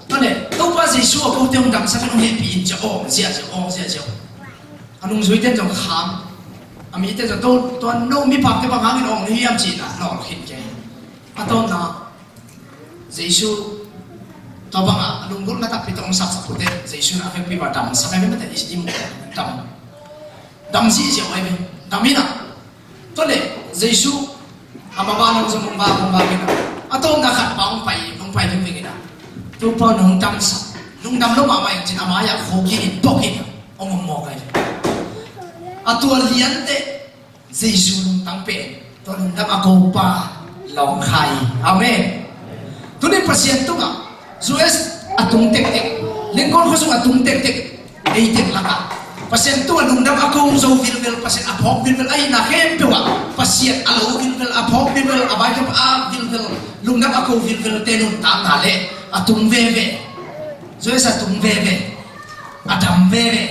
ตอนนี้ตัวภาษีชั่วเขาเต็มดังสักคนเห็นปีนจะออกเสียจะออกเสียจะอันนู้นช่วยเต้นจะขามอันนี้เต้นจะตัวโน้มีปากที่ปากหางกันออกนี่ยามจีนะหลอกเห็นใจอันต้นนะYesus to banga lungkul na tapi tong sak sak te Yesus na ke ba dam sa me te is dim dam si si oi be damina to le Yesus amaba no so mong ba ke na atom na khat pa ong pai ni me na to pa nong dam sa lung dam lo ma mai chin ama ya kho ki ni to ki ong mo kai atua lian te Yesus lung tang pe to lung dam ako pa long khai amen to ni pasien to nga Zues atung tek lingkon ko sung atung tek ay tek laka pasien tu anong dam ako zo vilvel pasien apok vilvel ay na hem pewa pasien alo vilvel apok vilvel abay ka pa vilvel lungdam ako vilvel tenun tangale atung veve Zues atung veve adam veve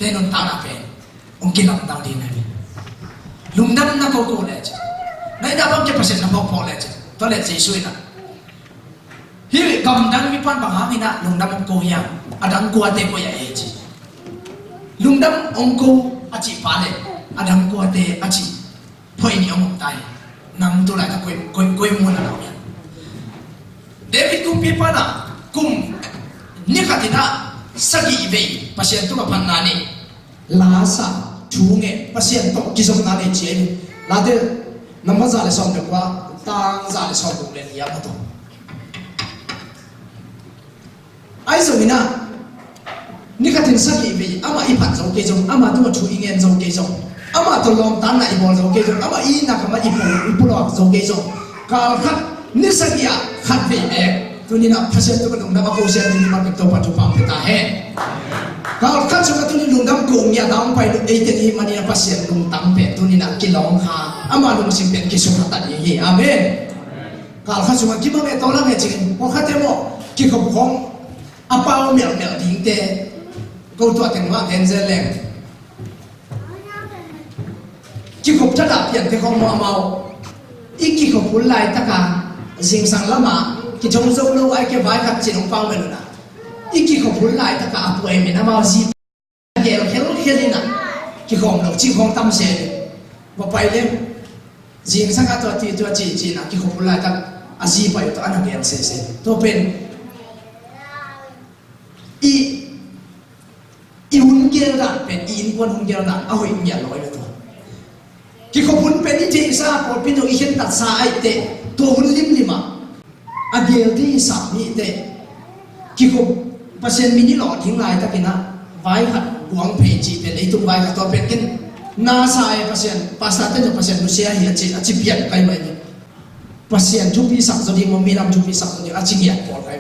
tenun tangape ong kinam daw din namin lungdam na ko college na idabang ke pasien na po college to let say suina Hi kam dang mi pan bang hami na lung dam ko yang adang ko ate ko ya eji lung dam ong ko aci pale adang ko ate aci poi ni ong tai nang tu la ta ko mo na law ya David kum pi pana kum ni katina sagi be pasien tu pan na ni la sa thunge pasien to kisok na ni che la de namaza le som de kwa tang za le som bu le ya ma to ai zo mina ni katin sagi be ama ipat zo ke zo ama tu chu ingen zo ke zo ama to long tan na ibol zo ke zo ama I na kama ipulo zo ke zo kal khat ni sagia khat be be tu ni na phase tu dum na ko se ni ma to pa tu pa ta he kal khat so ka tu ni lung dam ko ya dam pai lu e te ni mani na pasien lung tam pe tu ni na kilong ha ama lung sim pe ke so ta ni amen kal khat so ma ki ma me to la me chin ko khat te mo ki ko khong apa mel ding te go to teng wa ken zel leng ki khop ta da pian te khong ma mau I ki khop pul lai ta ka jing sang lama ki jong zo lo ai ke vai khat chin ong pang me na I ki khop pul lai ta ka apu ai me na ma ji gel helina ki khom lo chi khom tam se wa pai lem jing sang ka to ti chi na ki khop pul lai ta aji pai to ana gel se to pen I hungel dan pen in kon hungel dan a hoi nya loi to ki ko bun pen I sa por pin I hen tat sa ai te to hun lim lima a gel ti sa mi te ki ko pasien mini lo thing lai ta kina vai khat buang phe chi pen ei tu vai khat to pen kin na sa ai pasien pasta te jo pasien nu sia hi chi a chi pian kai mai pasien chu pi sak zo di mo mi lam chu pi sak zo di a chi ya por kai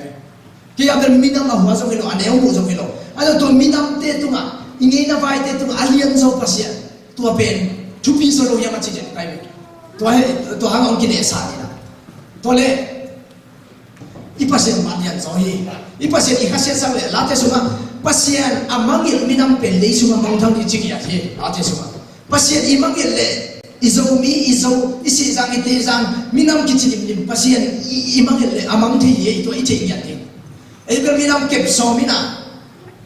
Kaya agar minam na huwa zo kilo aneo mo zo kilo ano to minam te tu nga ingay na vai te tu nga alien zo pasya tu apen chupi so lo yang achi jen kai to hang ong kine sa ni na to le ipasya malian zo hi ipasya I hasya sa le la te so nga pasien amangil minam pen le suma mangthang di ching ya the ate suma pasien imangil le izo isi jang ite jang minam kichim lim pasien imangil le amang the ye to ite ya the ei ka minam kep so mina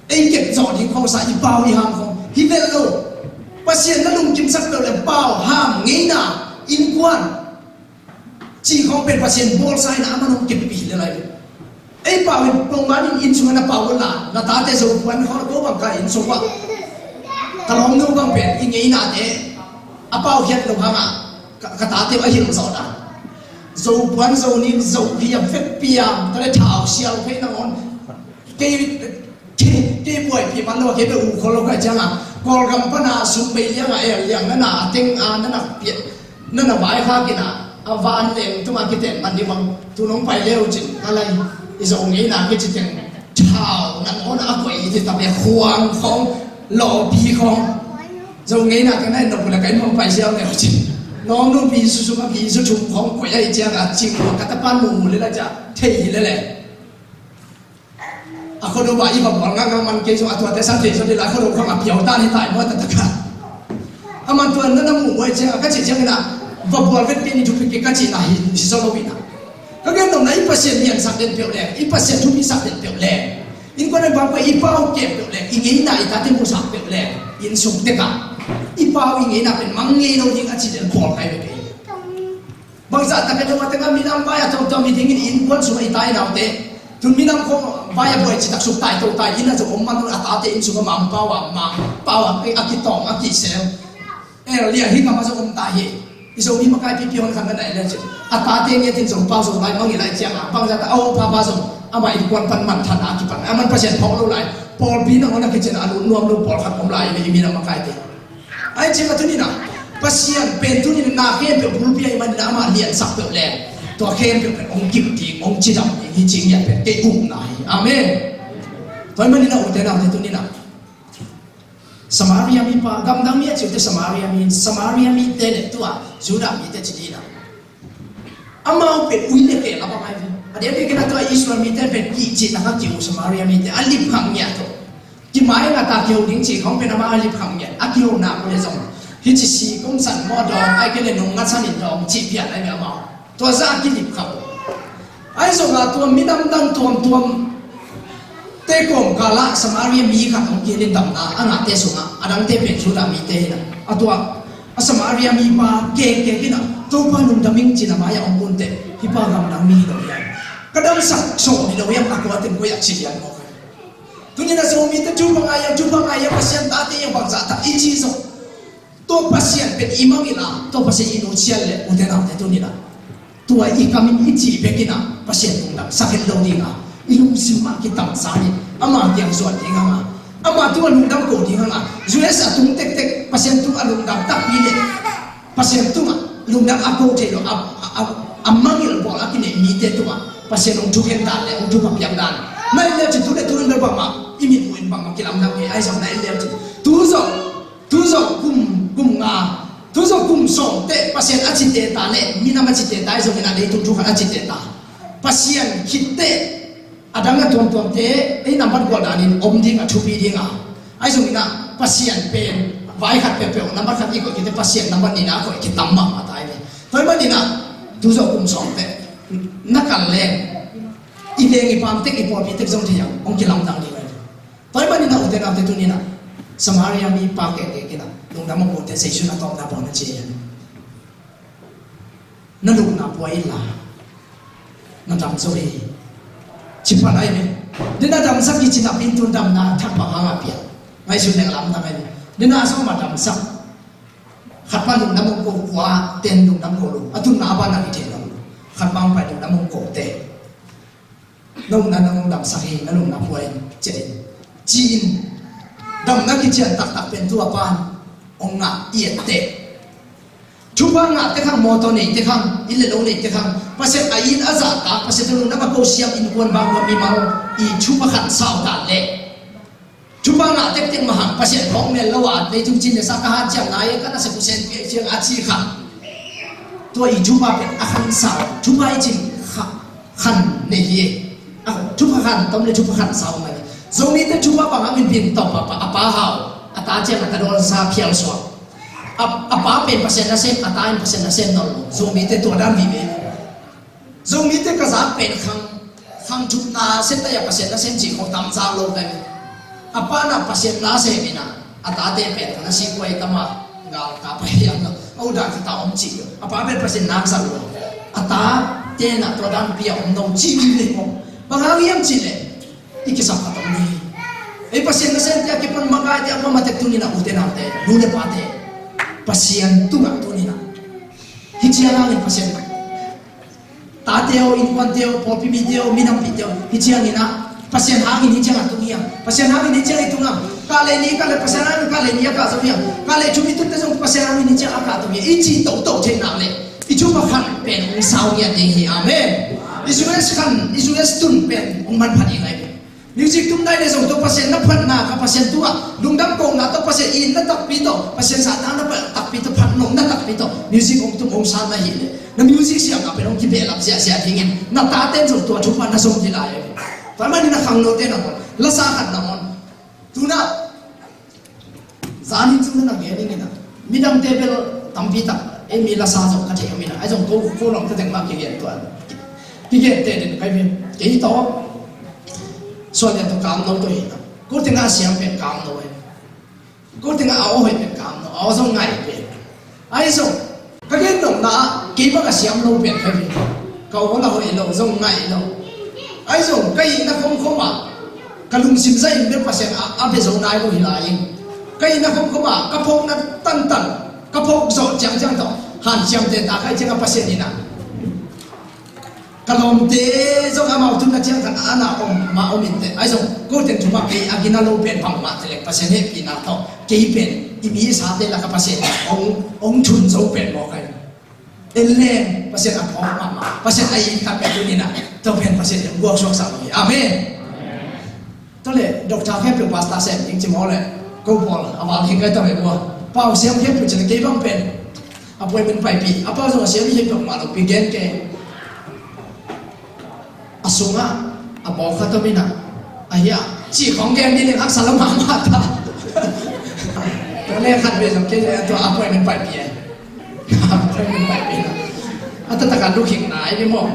ei kep zo di khong sa i pau i ham khong hi vel lo pasien na lung kim sak le pau ham ngei na in quan chỉ khôngเป็นpasien bol sai na manong kep pi le lai ei pau pong man in sunga na pau la na ta te zo kwan ho ko bang ka in so wa ta long nu bang pen in ngei na te a pau hiat lo hanga ka ta te a hin zo da zo kwan zo ni zo pi am fet pi am ta le thao xiao phe na on ke boy pi man lo ke be u ko lo ka changa kol gam pa na su be yang a er yang na teng a na pi na bai kha ki na a van leng tu ma ki ten man ni bang tu nong pai leo chin alai izo ngei na ke chi teng thao na on a koi ti ta be khuang khong lo pi khong zo ngei na ka nai no la kai mong pai xiao ne chi nong nu pi su ma pi su chung khong koi ai chang a ching ka ta pan mu le la cha thei le le ako do ba iba bol nga man ke so atwa te san te so de la ko do khong a piao ta ni tai mo ta ta ka aman tuan na mu mo che ka che che na va bol vet pi ni tu pi ka chi na hi si so lo wi na ka gen dong na i pasien mian sak den piao le i pasien tu pi sak den piao le in ko na ba ko i pao ke piao le i ngei na i ta te mu sak piao le in suk te ka i pao i ngei na pen mang ngei no ding a chi den bol kai be bang za ta ka do ma te ka mi nam ba ya to mi ding in kon su i tai na te tun mi nam ko vaya boy chi tak suk tai to tai ina zo man a ta te in su ma mang pawa ke akitong akisel lia hi ma zo ta hi iso mi ma kai pi pi hon kan na le chi a ta te nge tin zo pa zo lai mang lai chiang a bang za ta au pa zo ama i kon pan man than a ki pan aman pa chen phok lo lai pol bi na ona ke chen alu nuam lo pol khat kom lai mi na ma kai te ai chi ma tu ni na pasien pen tu ni na ke pe bul pi ai man na ma lian sak pe le to khen pe ong kim ti ong chi dam hi ching ya pe ke um na hi amen toy man ni na u te na tu ni na Samaria mi pa gam dang mi chu te Samaria mi te le tua Juda mi te chi na amau pe ui le ke la ba mai ade pe ke na to Israel mi te pe ki chi na ka ki Samaria mi te alip khang ya to ki mai na ta kyo ding chi khong pe na ma alip khang ya a kyo na ko le zong hi chi si kong san mo do ai ke le nong nga san ni dong chi pia ai me ma to za ki lip khang ai so ga to mi dam dang tuam te kom kala Samaria mi kha ong ki le dam na anga te sunga adang te pe Juda mi te na atwa a Samaria mi pa ke kina to pa nung daming chi na ma ya ong kun te hi pa gam dang mi do ya kadang sak so ni lo yang aku atin ko ya chi yan mo tu ni na so mi te chu bang ayam pasien ta te yang bang za ta i chi so to pasien pe imang ila to pasien ino chial le u te na te tu ni na tu ai i kamin i chi pe kina pasien tung dam sakit lo ni na ilung sima ki tam sa ni ama tiang so ti nga ama tu lung dam ko ti nga jues atung tek pasien tu alung dam tak pi le pasien tu lung dam ako te lo amangil bol akine mi te tu pasien ong tuken dan le ong tu pa piang dan mai le tu le tu le ba ma imi tu in ba ma kilam na ke ai so na le tu zo kum nga tu zo kum so te pasien achi te ta le mi na ma chi te ta so na le tu ka achi te ta pasien kitte adanga tuam te ei number ko danin om ding a thupi ding a ai so na pasien pen vai khat pe number khat i ko kite pasien number ni na ko ki tamma ma tai le toi ma ni na tu zo kum so te nakal le i deng i pam te i po pi te zong thia ong ki lam dang ni toi ma ni na u te na te tu ni na Samaria mi pa ke kina nung da mo ko te se su na tom na po na che na lu na po ai la na dam so e chi pa lai me de na dam sak ki chi na pin tu dam na thak ba ha pia mai su ne lam na me de na so ma dam sak khat pa lu na mo ko kwa ten lu na ko lu atun na ba na ki te lu khat bang pa lu na mo ko te nung na nung dam sak he na lu na po ai che chin dam na ki chen tak pen tu apan ong nga ie te chupa nga te khang moto nei te khang ile lo nei te khang pase ain aza ta pase tu na ma ko siam in kon ba ko mi mau i chupa khan sao ta le chupa nga te te ma hang pase thong me lo wa le tu chin le sa ka ha chang na ye ka na se ku sen pe chiang a chi kha to i chupa pe a khan sao chupa i chin khan nei ye a chupa khan tom le chupa khan sao ma zomi te chupa pa ngamin pin to pa apa hau ata che ata dol sa phial so apa pen pasen na sen ata in pasen na sen no zomi te to dan bi be zomi te ka za pen khang chup na sen ta ya pasen na sen chi ko tam sa lo kai apa na pasen na se mina ata te pen na si ko ai tama ngal ka pa yang no au da ta om chi apa pen pasen na sa lo ata te na to dan pi om no chi le mo bang yam chi le ikisam ka tam ni e pasien na sen ti pon maga ti apa matek tu ni na ute na te dule pate pasien tu ga tu ni na hichiana ni pasien ta teo in pan teo popi mi teo minam pi teo hichiani na pasien ha ni hichiana tu ya pasien ha ni hichiani tu na kale ni kale pasien ha ni kale ni ka so ya kale chu mi tu te so pasien ha ni hichiana ka tu ya ichi to to che na le ichu pa khan pen ung sao ya de hi amen Israel tun pen ung man phani ngai music tum dai de so to pasien na phat na ka pasien tu lungdam ko na to pasien in na tak pi to pasien sa ta na tak pi to phat nong na tak pi to music ong tum ong sa na hi le na music siam ka pe ong ki be lap sia sia thingin na ta ten so to chu pa na so ti lai fa ma ni na khang no te na la sa khat na mon tu na zanin chu na ge ni na midam te bel tam pi ta e mi la sa so ka the mi na ai so ko long te teng ma ki ge to ki ge te den kai mi ke to so le to kam no to hi na ko te nga siam pe kam no he ko te nga ao he pe kam no ao so ngai pe ai so ka gen no na ki ba ka siam lo pe kai mi ka ho la ho e lo so ngai lo ai so kai na khom ma ka lung sim zai be pa se a be so nai ko hi lai kai na khom ma ka phok na tan ka phok zo chang chang to han chang te ta kai chang pa se ni na kalom te zo amau tu na chiang kan ana om ma omin te ai zo ko ten tu ma pe agina lo pen pang ma te le pasen he pi na to ke pen i mi sa te la ka pasen ong chun zo pen mo kai elle pasen a pho ma pasen ai ka pe tu ni na to pen pasen work shop sa ni amen to le doctor ke pe pasta se ing chi mo le ko bol amal hi ka ta me mo pau siam ke pu chen ke bang pen appointment pai pi apa zo siam hi pe ma lo pi gen ke asunga abo khatamina aya chi khonggen ni hak salama mata tole khat be jam ke to appointment pai pi appointment pai pi ata ta kan looking na ai mo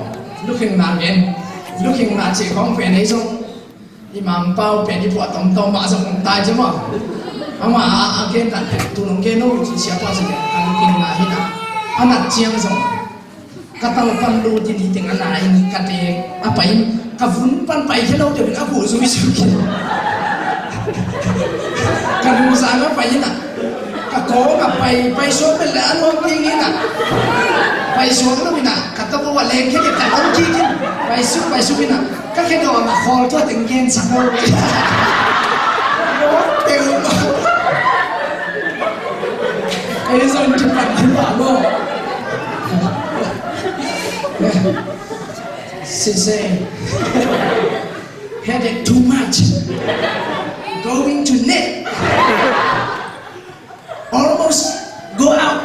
looking na gen looking na chi khong pe nei song imam pau pe ni po tom tom ma song tai je mo ama again ta tu long ke no chi sia pa se kan looking na hina ana chiang song katang pan lu di tengah lain kate apa ini kavun pan pai hello de aku sumi sumi kadung sana pai na kako ka pai so pe la no tingi na pai so na mina kata ko wa leng ke ta on ki pai su mina ka ke do ma khol to ting gen sa ko te ma ai so ni pa lo Say headache too much, going to net, almost go out,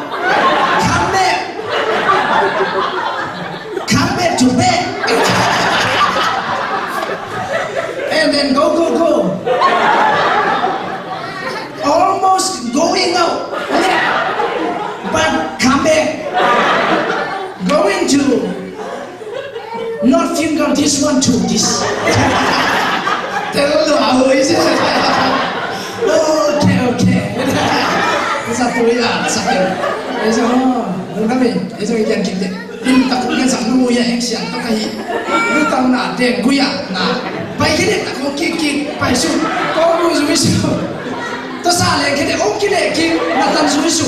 come back to bed, and then go, almost going out, but come back, going to not finger this one to this. Tell them how is it? Okay. Satu ya, satu. Eso, lu kami, eso yang kita. Ini tak mungkin sang lu ya action tak kaya. Lu tahu na, deng kuya na. Pai kita tak kau kik, pai su, kau lu su. Tu salah kita, okey kik, na tan su.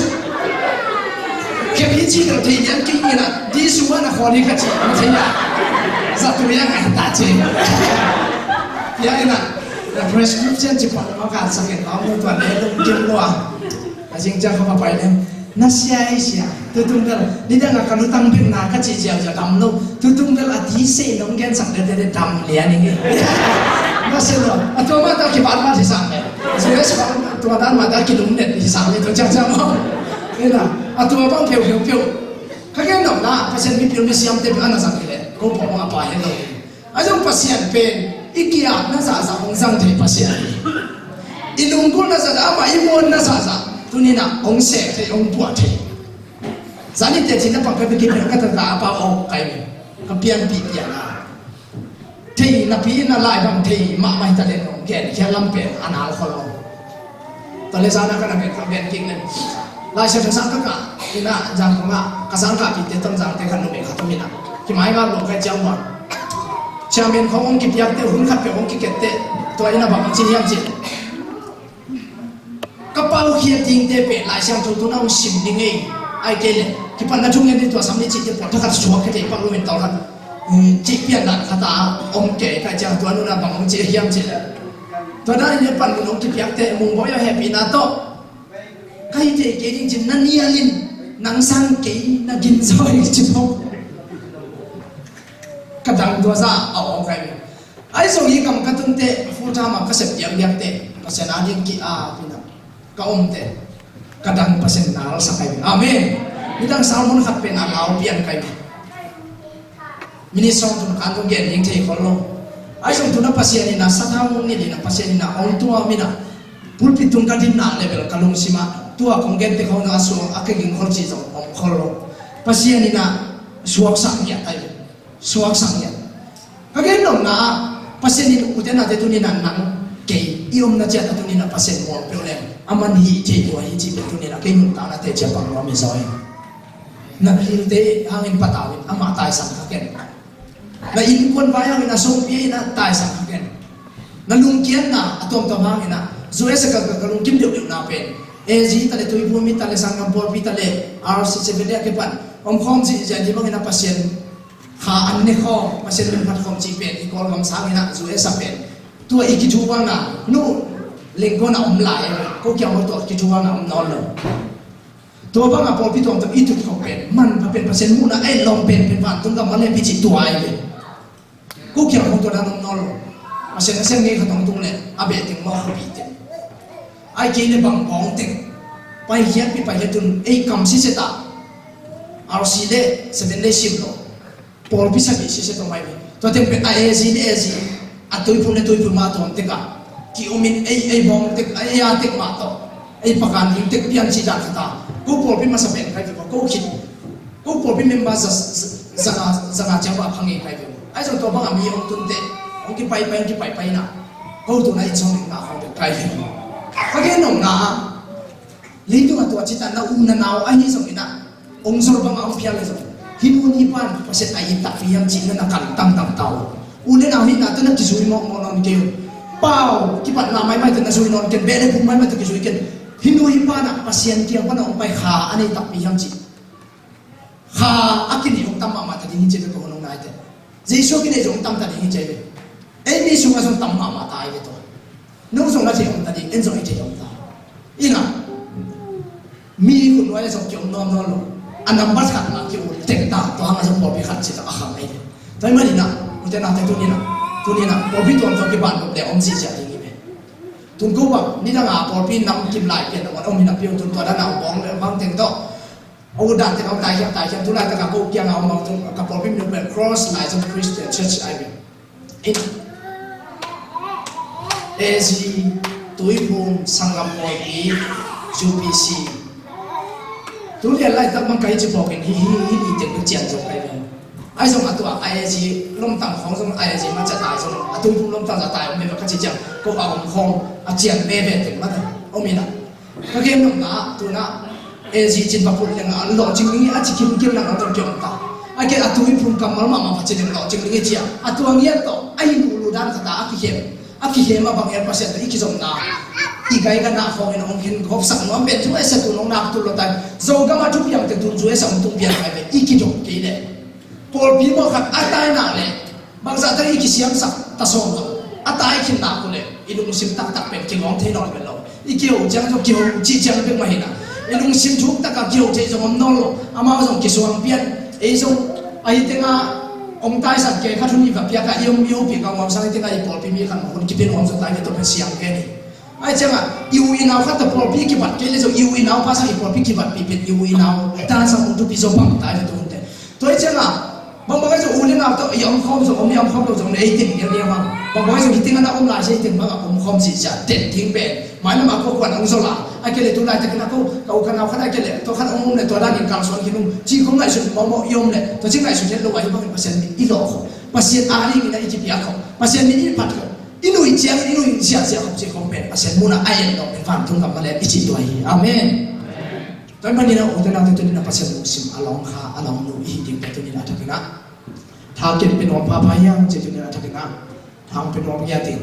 Kami cakap tu yang kini na, di semua nak kholi kacau, macam ya. Satu yang ada taji, ya ina, prescription cepat makan sakit, kamu tuan itu mungkin luar, asing jangan apa ini, nasiya, tutunggal, dia nggak kalau tampil nak kacau jauh kamu, tutunggal adi se nonggen sakit dari dam lian ini, masih lo, atau mata kibat masih sampai, sudah tuan mata kilumnet di sampai tu jangan mau, ina, atau abang piu. Kaya nak pasien mi piu mi siam te anak sakit. Ko po mga pahe lo. Ajong pasien pen ikiak na sa ong zang thei pasya inungkul na sa ama imon na sa tunina ong se thei ong puat thei zani te china pa pe ki ka ta apa o kai ka pian pi pian na thei na pi na lai bang thei ma mai ta le ong gen kya lam pe anal kholo ta le sana ka na ka ben king le lai se sa ka ina jang ma ka sang ka pi te tam jang te khan no me khatomina ki mai ga lo ka jang wa chairmanขององค์กิจยักษ์เตหุ่นขัดเปียองค์กิจเตตัวนี้นะบอกจริงยังจริงกระเป๋าเขียนจริงเตเปหลายช่างตัวนั้นสิบดิ้งเองไอ้เกลที่ปันนั้นช่วงนี้ตัวสามีจิตจะปวดถ้าขัดชัวร์แค่ไหนปังรู้เป็นต่อขัดจิตเปลี่ยนหลักขัดตาองค์เก๋กับเจ้าตัวนู้นนะบอกองค์เจียยังจริงตัวนั้นเนี่ยปันองค์กิจยักษ์เตมุงบอกว่าแฮปปี้นะโต้ใครเตเก๋จริงๆนั่นเนี่ยลินนังสังเก๋นั่นกินซอยจิบกระดังตัวซาเอาออกไปไอ้ส่งยี่กำกระตุ้นเตะฟูทามาก็เสพยังยังเตะภาษาหน้ายิ่งกี่พี่น้องก็อมเตะกระดังภาษาหน้าเราสักไปอาเมนมิดังสาวมันขัดเป็นอาเปลี่ยนไปมินิส่งตุนการตุนเย็นยิ่งเทคนลงไอ้ส่งตุนนับภาษานี่นะสัตว์ห้องนี่นะภาษานี่นะองตัวมินะพูดพิตุนกันที่หน้าเลเวลกลงสิมาตัวของเกณฑ์ที่เขาหน้าส่งอาเกยิงคนจีจงองคนลงภาษานี่นะสวกสังเกตไปsuak sangnya, kagen dong na pasien ini udah nanti tu ni nang kei iom na jat tu ni na pasien mau problem, aman hi cai dua hi cai tu ni na kei nung tang na te cai pang rami zoi, na hil te hangin patawin ama tai sang kagen, na in kon bayang na song pi na tai sang kagen, na lungkian na atom tom hangin na zoe sa kagalung kim diu na pen, ezi tale tu ibu mi tale sang kampor pi tale RC sebede kepan, khom si jadi bang na pasien ha an ne kho pasien ben phat khom chi pen ikol gam sang ina zu esa pen tua iki chuwa na no lengko na lai ko kya mo to ki chuwa na non lo to ba nga pol pi to itu ko pen man pa pen pasien mu na ai long pen van tung ga ma le pi chi tua ai le ko kya mo to na non lo pasien sen nge khatong tung le abe ting mo ko pi te ai ke le bang bong te pai hiat pi pai tun ei kam si se ta RC le 7 le sim lo Paul bisa bisi se tomai ni. To tempe aezi atoi pun ma to teka. Ki umin ai bong tek ai ya tek ma to. Ai pakan ing tek pian si dan kata. Ko Paul pi masa pen kai ko kit. Ko Paul pi memba zanga jawa phangi kai. Ai so to bang ami ong tun te. Ong ki pai na. Ko to na ichong na ko kai. Ka ge nong na. Litu ka to chita na una nao ai ni so ina. Ong so bang ang pian le so. Hinun hipan pasien ayin tak fiam cina nak kantang tak tahu. Ulen awin nak tu nak kisui mok non keu. Pau kipat namai mai tu nak kisui non ken bele pun mai tu kisui ken. Hinun hipan nak pasien tiang pan orang pai ha ane tak fiam cina. Ha akin hiong tam mama tadi ni cebe ko nong nai te. Jesu kini jong tam tadi ni cebe. Ni sunga jong tam mama tai gitu. Nong sunga jong tadi en jong ite jong ta. Ina mi kun wala jong jong non lo. Anam bas kat nak kau tek tak tu hang asam popi kat cita aham ini. Tapi mana nak? Kita nak tu ni nak popi tu orang tu kiban tu dia om si jadi ni. Tunggu bang, ni dah ngah popi nam kim lai kian orang om ni nak pion tu ada nak bong bang teng tu. Aku dah tengok tayang tu lah tengok aku kian ngah om tu kapol popi ni cross Lights of Christian Church IB. Ini, ezi tuipun sanggam popi UPC. Tu lihat lah tak mangkai cipokin hi jadi berjian jauh kaya. Ai song atu ai ji lom tang khong song ai ji macam tai song atu pun lom tang tai me ka ciang ko awam khong a jian me be te mata omina. Ka game nom na tu na ai ji chin ba pul yang lo jing ni a chikim kim na ngam kyom ta. Ai ke atu pun kamal mama pa chin lo jing ni chia. Atu ang yen to ai lu dan kata aki hem abang er pasien ta ikizom na. Ikai kan nak kau yang mungkin kau sang nom betul esa tu nong nak tu lotai. Zoga matu piang te tu jual sang tu piang kai be iki jom kile. Paul bimo kat atai nak le. Bangsa tadi iki siam sak tasong tu. Atai kin nak kule. Ilung sim tak pen kingong te nol belo. Iki o jang tu kio ji jang pe mahina. Ilung sim juk tak kio te jong nol. Ama jong kisuang pian. Jong ai tengah om tai sak ke khatun ni va pia ka iom pi ka ngom sang tengah i Paul bimi kan kon kipen om so tai to pe siang ke ni. Ai cakap, iu inau kata Paul pi kibat, kele so iu inau pasang Paul pi kibat pipit iu inau, tanah sang untuk pisau pang, tak ada tu hunte. Tu ai cakap, bang bagai so ulen nào tôi yếm không rồi ông yếm không đâu rồi ấy tỉnh nhiều mà bằng nói rồi tiếng anh ông lại sẽ tỉnh mà ông không gì cả tỉnh tiếng bền mà nó mà có quan ông rồi là ai kêu tôi lại thì câu cái nào khác ai kêu tôi khác ông này tôi đang nhìn càng xuân khi nung chỉ không lại xuân mong mong yếm này tôi chỉ lại xuân hết lâu ấy bằng pasien ít lỗ không pasien ali người này chỉ biết không pasien mình ít bắt không inui chiang inui sia không chỉ không bền pasien muốn ai ăn đâu mình phản thung cầm lên ít chỉ tuổi amen tôi mà nhìn nào tôi nào tôi nhìn nào pasien musim along ha along nu hi tiếng tôi nhìn nào thôi na thang kiếnเป็นองค์พระพายางเจตุเนี่ยทักนะทางเป็นองค์ยาติน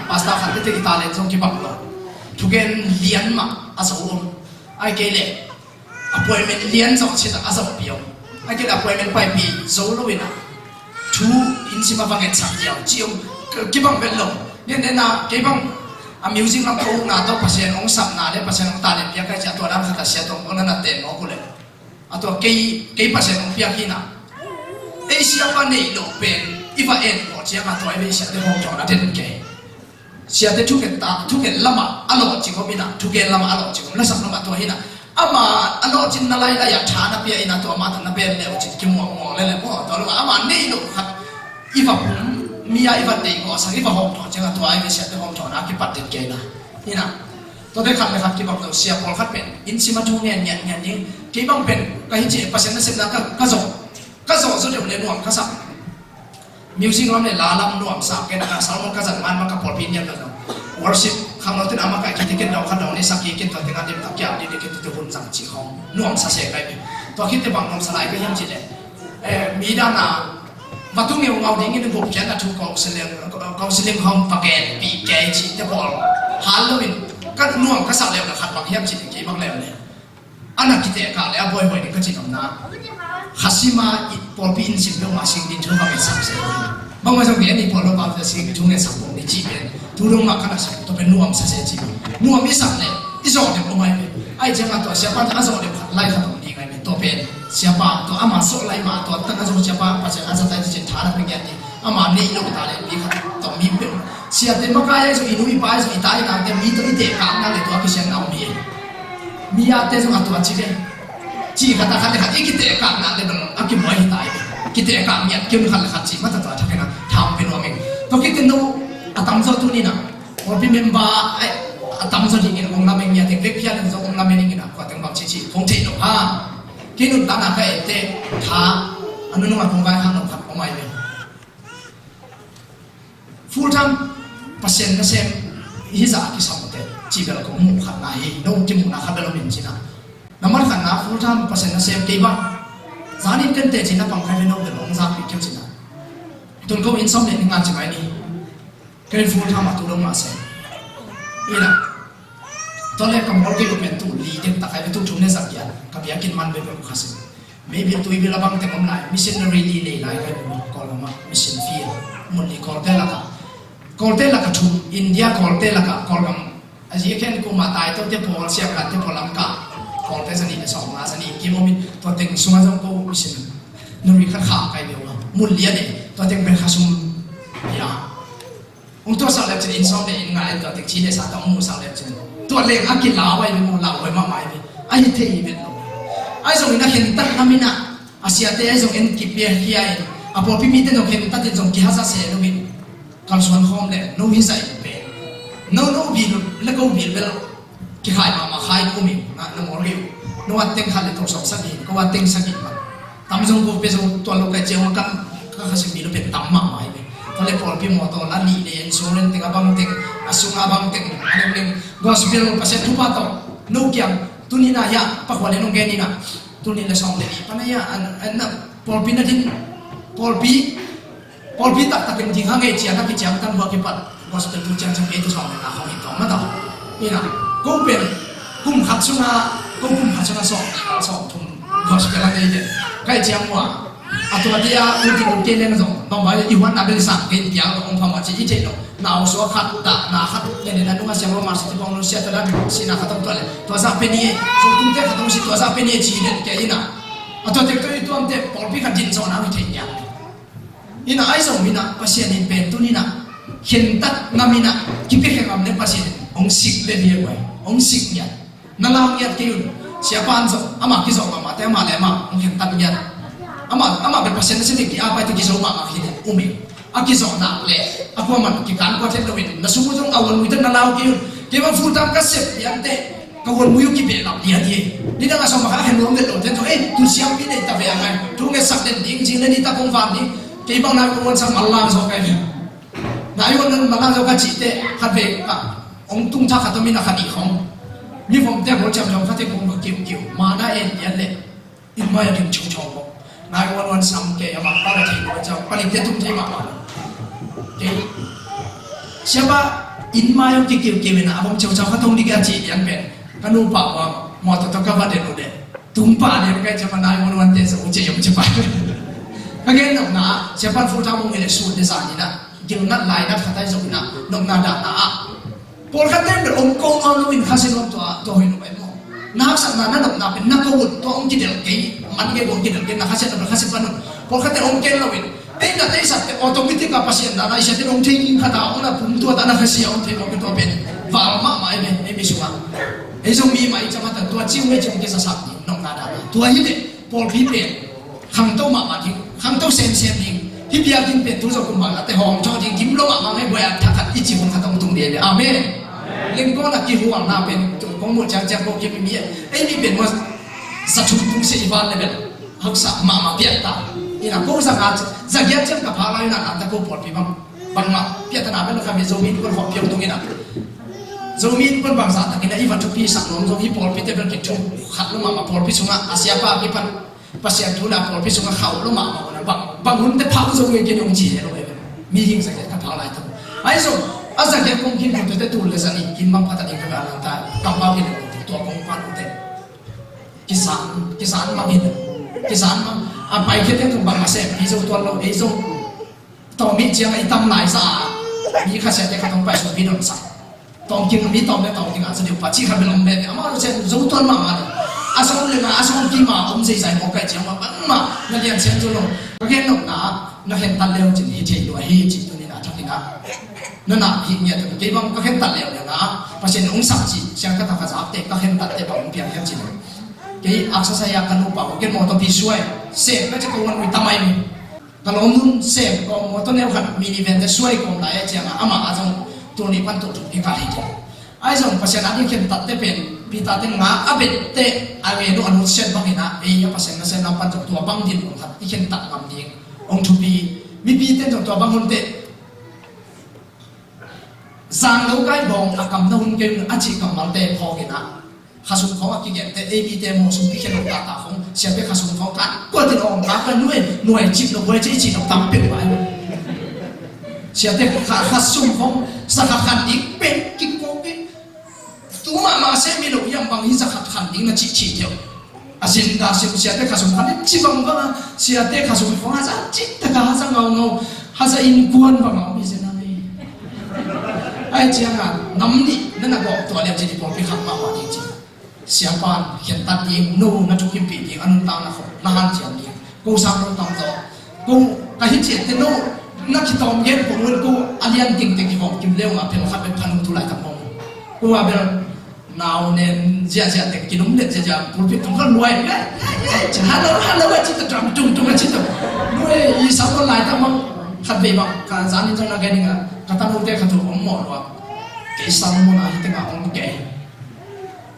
ภาษาขันติกิตาเลนทรงกิบังโลทุกเกนเลียนมาอาศัยไอเกเลอพอยเมนเลียนสองชิ้นอาศัยเปียวไอเกลอพอยเมนไปปีโซโลวินะทูอินซิมาฟังเงินสักเดียวจิวกิบังเป็นโลเนี่ยนะกิบังอามิวซิงลำโพงนาตัวภาษาองค์สัมนาเลยภาษาองค์ตาเลนเปียกจะตัวนั้นขัดเสียตรงนั้นนั่นเต็มองค์เลยตัวเกยภาษาองค์เปียกินะเอเชียวันนี้โลเป็นอีฟ้าเอ็นหัวเจ้ามาตัวเอเชียเดห้องจอดนั่นเองเกย์เชียเดทุกเกตาทุกเกละมาอร่อยจริงก็มีนะทุกเกละมาอร่อยจริงแล้วสักละมาตัวหินะอามาอร่อยจริงนั่นเลยอยากทานนับเปียอินะตัวมาตั้งนับเปียเลี้ยวจริงกินหมวกเลยเลยพวกตัวลูกอามานี่ลูกครับอีฟ้ามีอีฟ้าเด็กก็สักอีฟ้าห้องจอดเจ้าตัวเอเชียเดห้องจอดนั่นกินปัดเด็กเกย์นะนี่นะตัวเด็กขับเลยครับกินแบบเราเสียบอลขัดเป็นอินซิมาทูเนี่ยนี่กินบังเป็นก็เห็นจีเปอร์เซ็นต์นั่นเสร็จแล้วก็ส่งก็ส่งสุดเดี๋ยวเรียนรวมก็สักมิวสิกเราเนี่ยลาลำรวมสักกันนะครับสาวมันก็จะมันกับพอลพินยันเลยวอร์ชิปข้างเราที่อามาไก่คิดกันเราขัดเราในสักกี่กินตัวที่งานเดียบตักยาวดีกินตัวหุ่นสังจีของรวมสักเสกไปตัวคิดแต่บางรวมสลายก็ยังจีเลยมีด้านหน้ามาตุ้งเงี้ยเอาดิ้งนี่บุกแค่นั้นทุกกองเสลียงห้องปากแกนปีแกจีแต่พอฮัลโหลวินก็รวมก็สักแล้วนะขัดบางยังจีกี่บางแล้วเนี่ยอันนั้นคิดแต่กาแล้วบ่อยๆนี่ก็จีนนะฮัสซิมาพอลปีนสิบโลมาสิ่งดินทุ่งมาเป็นสักเสกบางวันสมัยนี้พอลบางแต่สิ่งทุ่งเนี่ยสักผมนี่จีเป็นทุ่งลงมาขนาดสักตัวเป็นนวมสักเสกจีนวมไม่สักเลยที่สองเดี๋ยวผมไม่เป็นไอ้เจ้าตัวเสียป้าที่สองเดี๋ยวไล่ขนมดีไงเป็นตัวเป็นเสียป้าตัวอามาโซไล่มาตัวตั้งแต่เสียป้าปัจจัยอาจจะได้ที่จะทานเป็นอย่างนี้อามาเนี่ยลูกตาเลยมีขนมตัวมีเป็นเสียเต็มมากายส่วนอินุยไปส่วนอิตาลีนั่งเต็มมีตัวอิเตะกันนั่นเลยตัวกิเชนเอามีอาเตส่วนตัวจีเลยจีขัดขัดเลยขัดอีกิเตะกันนั่นเลยมันอากิมวยตายกิเตะกันเนี่ยคิดขัดขัดจีมาตัดตัวทักกันทำเป็นว่ามึงตัวคิดกันดูอาตามโซตุนี่นะพอพี่เมมบ้าไอ้อาตามโซตุนี่องค์น้ำเองเนี่ยถึงเล็กพี่ยังองค์น้ำเองนี่นะกว่าถึงแบบชี้คงเทนฮะกินนุ่นตาหนักไอ้เตะท้าอันนู้นมาคงไปข้างนอกขับออกมาเลยฟูลทำเปอร์เซ็นต์ก็เซมฮิซ่าที่สองเตะจีเบลก็มุ่งขัดไหนน้องจิ้มหน้าขัดเบลมินจีน่ะน้ำมันขัดหน้าฟูลทำเปอร์เซ็นต์ก็เซมกี่บ้างจานินกันเตะจีน่ะปังใครเป็นน้องเบลองซาปิเกี่ยวจีน่ะตุนก็อินซ้อมเนี่ยงานจีไงนี่ก็ฟูลทำมาตุลงมาเซมนี่นะตอนแรกกับมอลกี้ก็เป็นตุลีเด็กตะไคร้เป็นตุทุ่มในสักอย่างกับยากินมันเป็นแบบข้าศึกไม่เป็นตุยเวลาบางแต่ก็ไม่มิชชันนารีลีเลยไล่กันก็ลงมามิชชันฟีลมันลีคอร์เตล่ะค่ะคอร์เตล่ะค่ะทุ่มอินเดียคอร์เตล่ะค่ะคอร์กัมอาชีพแค่กูมาตายตัวเจ้าพอเสียกันเจ้าพอลำกาคอร์เตสนิทสองมาสนิทกี่โมงตัวเต็งสุมาจงกูมิชชันนารีขัดขาใครเดียวมุลเลียเนี่ยตัวเต็งเป็นข้าศึกยาองค์ตัวสาวเล็บจะอินซ้อมเนี่ยงานตัวเต็งชี้เนี่ยสาวต้องมูสาวเล็บจะตัวเล็กอากิลาไว้เป็นมูลาไว้มาใหม่ไปไอ้เทย์เป็นลมไอ้ส่งอินนักเห็นตัดน้ำมินะอาเซียเตไอ้ส่งอินกิบเบียร์ที่ไอ้อาพอพี่มีเต้นส่งเห็นตัดเต้นส่งกิฮาซาเซ่ลูกินการส่วนห้องเนี่ยโน้ตฮิสัยเป็นโน้ตบิลแล้วก็บิลเบลกิขายมาขายกูมีนะน้องอริวโน้ตเต็งขันเลยตัวสองสักทีก็ว่าเต็งสักทีมาตามส่งกูไปส่งตัวลูกไก่เจ้ากันก็ข้าศึกบิลเป็นตั้มมาใหม่ไปตอนแรกพอพี่มอตัวนั้นนี่เนี่ยโซนเต็งabangเต็งasung abangเต็งอะไรเต็งgospel pasal tu apa tau nukiam tu ni nak ya pak wale nong geni na tu ni le song le ni pana ya an polpi na din polpi tak tak ken jing hangai chia nak jang tan ba ke pat gospel tu jang jang itu song na khong itu ma tau ni na kum pen kum hatsuna song thum gospel la ni je kai jang wa atau dia uti le na song bang ba iwan abel sang ken jang ong phama chi chi no nào số khát đã na khát nên là đúng là xem mà sẽ bong nó sẽ tới xin là khát tông tuần tua ra bên này số tung thế khát tông xin tua ra bên này chỉ đến cái gì nào à tua thế tôi tuần thế bỏ bị khát dính cho nó thì nhá ina ai giống mina pasien in pen tu nina hiện tất ngamina kita kena ngamne pasien ong sik le dia boy ong sik nya nalam nya kiun siapa anso ama kiso ama te ama le ama ong hiện tất nya ama be pasien se ki apa ti ki so ma ki umi aki so na le aku man ki kan ko the lawin na sumu jong awan mu na law ki ba fu tam ka sep yan te ka won mu yu ki be la dia dia ni da so ma ka hen rom de lo te to tu siam pi ne ta ve ngai tu nge sak den ding jing ni ta kong fam ni ki bang na ko won sam Allah so kai na yo nan ma la so ka chi te kha ve ka ong tung tha kha to mi na kha di khong ni phong te ko cham jong kha te kong ba kiu kiu ma na en yan le in ma ya king chung chung ko na ko won sam ke ma pa la thi ko cha pa ni te tum thi ma okay siapa in ma yo ki kiu kiu na abong chau chau kha tong ni ga chi yan ben kanu pa wa mo to to ka ba de no de tum pa ne ka cha ma na ko won te so che yom che pa again no na siapa fu ta mo le su de sa ni na gil nat lai nat kha tai zo na no na da na por kha tem de om ko on lo in kha se no to hin no mo na sa na na na ben na ko wut to om ki del ke man ke bo ki del ke na kha se to kha se pa no por kha te om ke lo win ei na te sa te automatic ka pasien na na isa te om thinking kha ta ona pum tu ta na kha si om the mo ke to ben va ma mai ben e mi su ma e so mi mai cha ma ta to chi me chung ke sa sa ni no na da to hi de por ki pe khang to ma ma ki khang to sen sen ding hi bia kin pe tu so kum ma te hom cho ding kim lo ma ma ngai bo ya tha khat i chi hon kha tong tung de amen len ko na ki huang na ben ko mo cha cha ko ki mi ei mi ben mo sa chu tung se i van le ben hak sa ma ma pia ta ina ko sa ga za gya chen ka pha lai na ta ko por pi bang bang ma pia ta na ben ka mi zo min ko ho pia tung ina zo min ko bang sa ta kina i van chu pi sa nom zo hi por pi te ben ki chu khat lo ma por pi sunga asia pa ki pan pasien tu na por pi sunga khau lo ma na bang hun te phau zo nge ki nong ji lo mi hing sa ka pha lai ta ai so asa ke kong kin ko te tu le sa ni kin mang pata ni ka ga ta ka ba ki to kong pa no te kisan mang hin kisan mang a pai ke te bang ma se pi zo to lo e zo to mi chiang ai tam lai sa mi kha se te ka tong pai so pi don sa tong kin mi tong le tong kin a sa de pa chi kha be long be ama lo se zo to ma ma asong le ma asong ki ma om sei sai mo kai chiang ma bang ma na lian chen zo lo ka ke no na hen tan le chin hi che lo hi chi to ni na thak ni na nó nằm hiện nhật thì cái băng các hiện tận liệu là và trên ông sắp chỉ xem các thằng phát để các hiện tận để bảo ông biển hiện chỉ cái áp sát saya kan lupa cái mô tô visual xem các cái công người ta mai kalau ông xem còn mô tô nêu hẳn mini event để xuôi còn lại chẳng ama azong tôi đi quan tụ cái cái gì ai giống phát hiện anh hiện tận để bên bị ta tên ngã áp để ai về nó anh xem băng hiện ấy phát hiện nó xem làm quan tụ tua băng điện ông thật hiện tận làm điện ông chụp bị tên tua băng hôn tệ sang lâu cái bong cầm nó hung kinh anh chỉ cầm mal tê phò cái nào khá sung phong cái kiện tê ab tê một sung cái lồng ta phong xem cái khá sung phong cán qua từ ông ta cái nuôi chip nó quay chỉ nó tắm bên ngoài xem cái khá sung phong sa khá khăn đi bên cái cô cái tú mà xem mi lục yang bằng hình sa khá khăn đi là chỉ theo à xin ta xem cái khá sung phong chỉ bằng cái xem cái khá sung phong ha sa chỉ ta khá sa ngầu ha sa in quan bằng ngầu như thế nào ai chiang à nắm đi nên là gọiตัวเรียนจะดีพอไปขับมาว่าจริงๆเสียปานเขียนตัดยิงนู่นนั่นทุกทีปียิงอันนั้นตามนะเขาน่าหันเสียงยิงกูสร้างรถตามต่อกูการที่เจ็ดเทโน่นักที่ตอมเย็นผมรู้กูอันยันติ่งติ่งที่ผมกินเร็วมาเป็นขับเป็นพันทุลัยทั้งหมดกูว่าเป็นนาวเน้นเสียติ่งกินนมเด็ดเสียกูเป็นต้องกันรวยจะฮัลโหลว่าจิตตรำจุ่มจิตตรวยอีสาวคนหลายทั้งหมดขัดเบบการสานนี่จังนักแกนี่อ่ะกระทั่งลูกเด็กขัดถูกผมหมดว่าเกสันโมนาที่ตั้งเอาองแก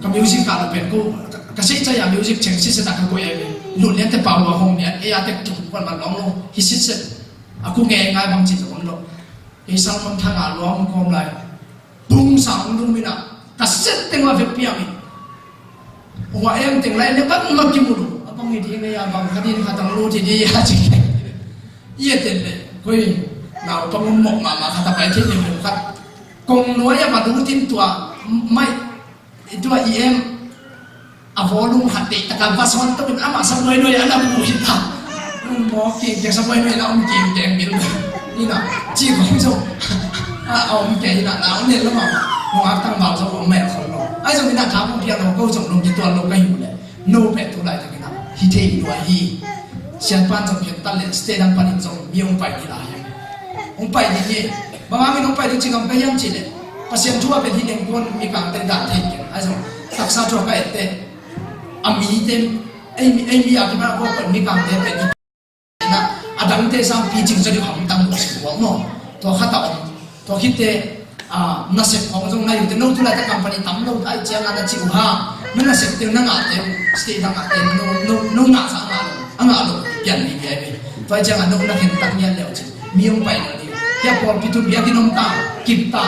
กับมิวสิกการเป็นกูกระซิบใจอย่างมิวสิกเชิงซิสตักกูเองหลุดเลี้ยงแต่ป่าวว่าห้องเนี่ยไอ้อาเด็กจุกวันมันร้องลงฮิซิสกูแง่ง่ายบางจิตของเราเกสันมันทางอ่านร้องมันคมไรบุ้งสาวดูมินะกระซิบตั้งว่าเฟี้ยมีว่าเอ็มตั้งไรเนี่ยปั๊บมันกินบุรุษบางทีเนี่ยบางคดีเขาต้องรู้ที่นี่ยาจริงเยี่ยเต็มเลยกูเราต้องหมกมาขัดไปที่นี่มันขัดกงน้อยมาดูทิ้งตัวไม่ตัวเอ็มอาวอลุ่มหัดเด็กแต่การผสมต้องเป็นอามาสมัยน้อยอันนั้นบุหิตาหมอเก่งจากสมัยน้อยเราเก่งแดงบิลนี่นะจีของเราเอาเก่งนะเราเนี่ยแล้วมาหัวตั้งเบาสมองแม่ของเราไอ้สมัยนั้นถามเพียงเราก็ส่งลงที่ตัวเราก็อยู่เลยโน้เป็ดตัวไหนจากนั้นฮิเทย์ด้วยฮีเชียนปานจงเพียงตันเลนสเตดันปานิจงมีองไปนี่ละองไปนี่บางทีน้องไปจริงๆก็ยังจีเลยpasienทั่วเป็นที่เลี้ยงคนมีการเป็นด่านเทียนไอ้สมทักษะทั่วไปแต่อามีเต็มไอ้มีอาที่มาพวกมีการเป็น dang te sang pi ching chari kham tam si wa mo to khata om to khite na se khong jong nai te no tu la ta company tam lo ai chiang na chi u ha na se te na nga te stay na nga te no nga sa nga anga lo yan ni ai be to ai chiang no na hen tak nyan leo chi miong pai na ni ya por pi tu bia kinom ta kip ta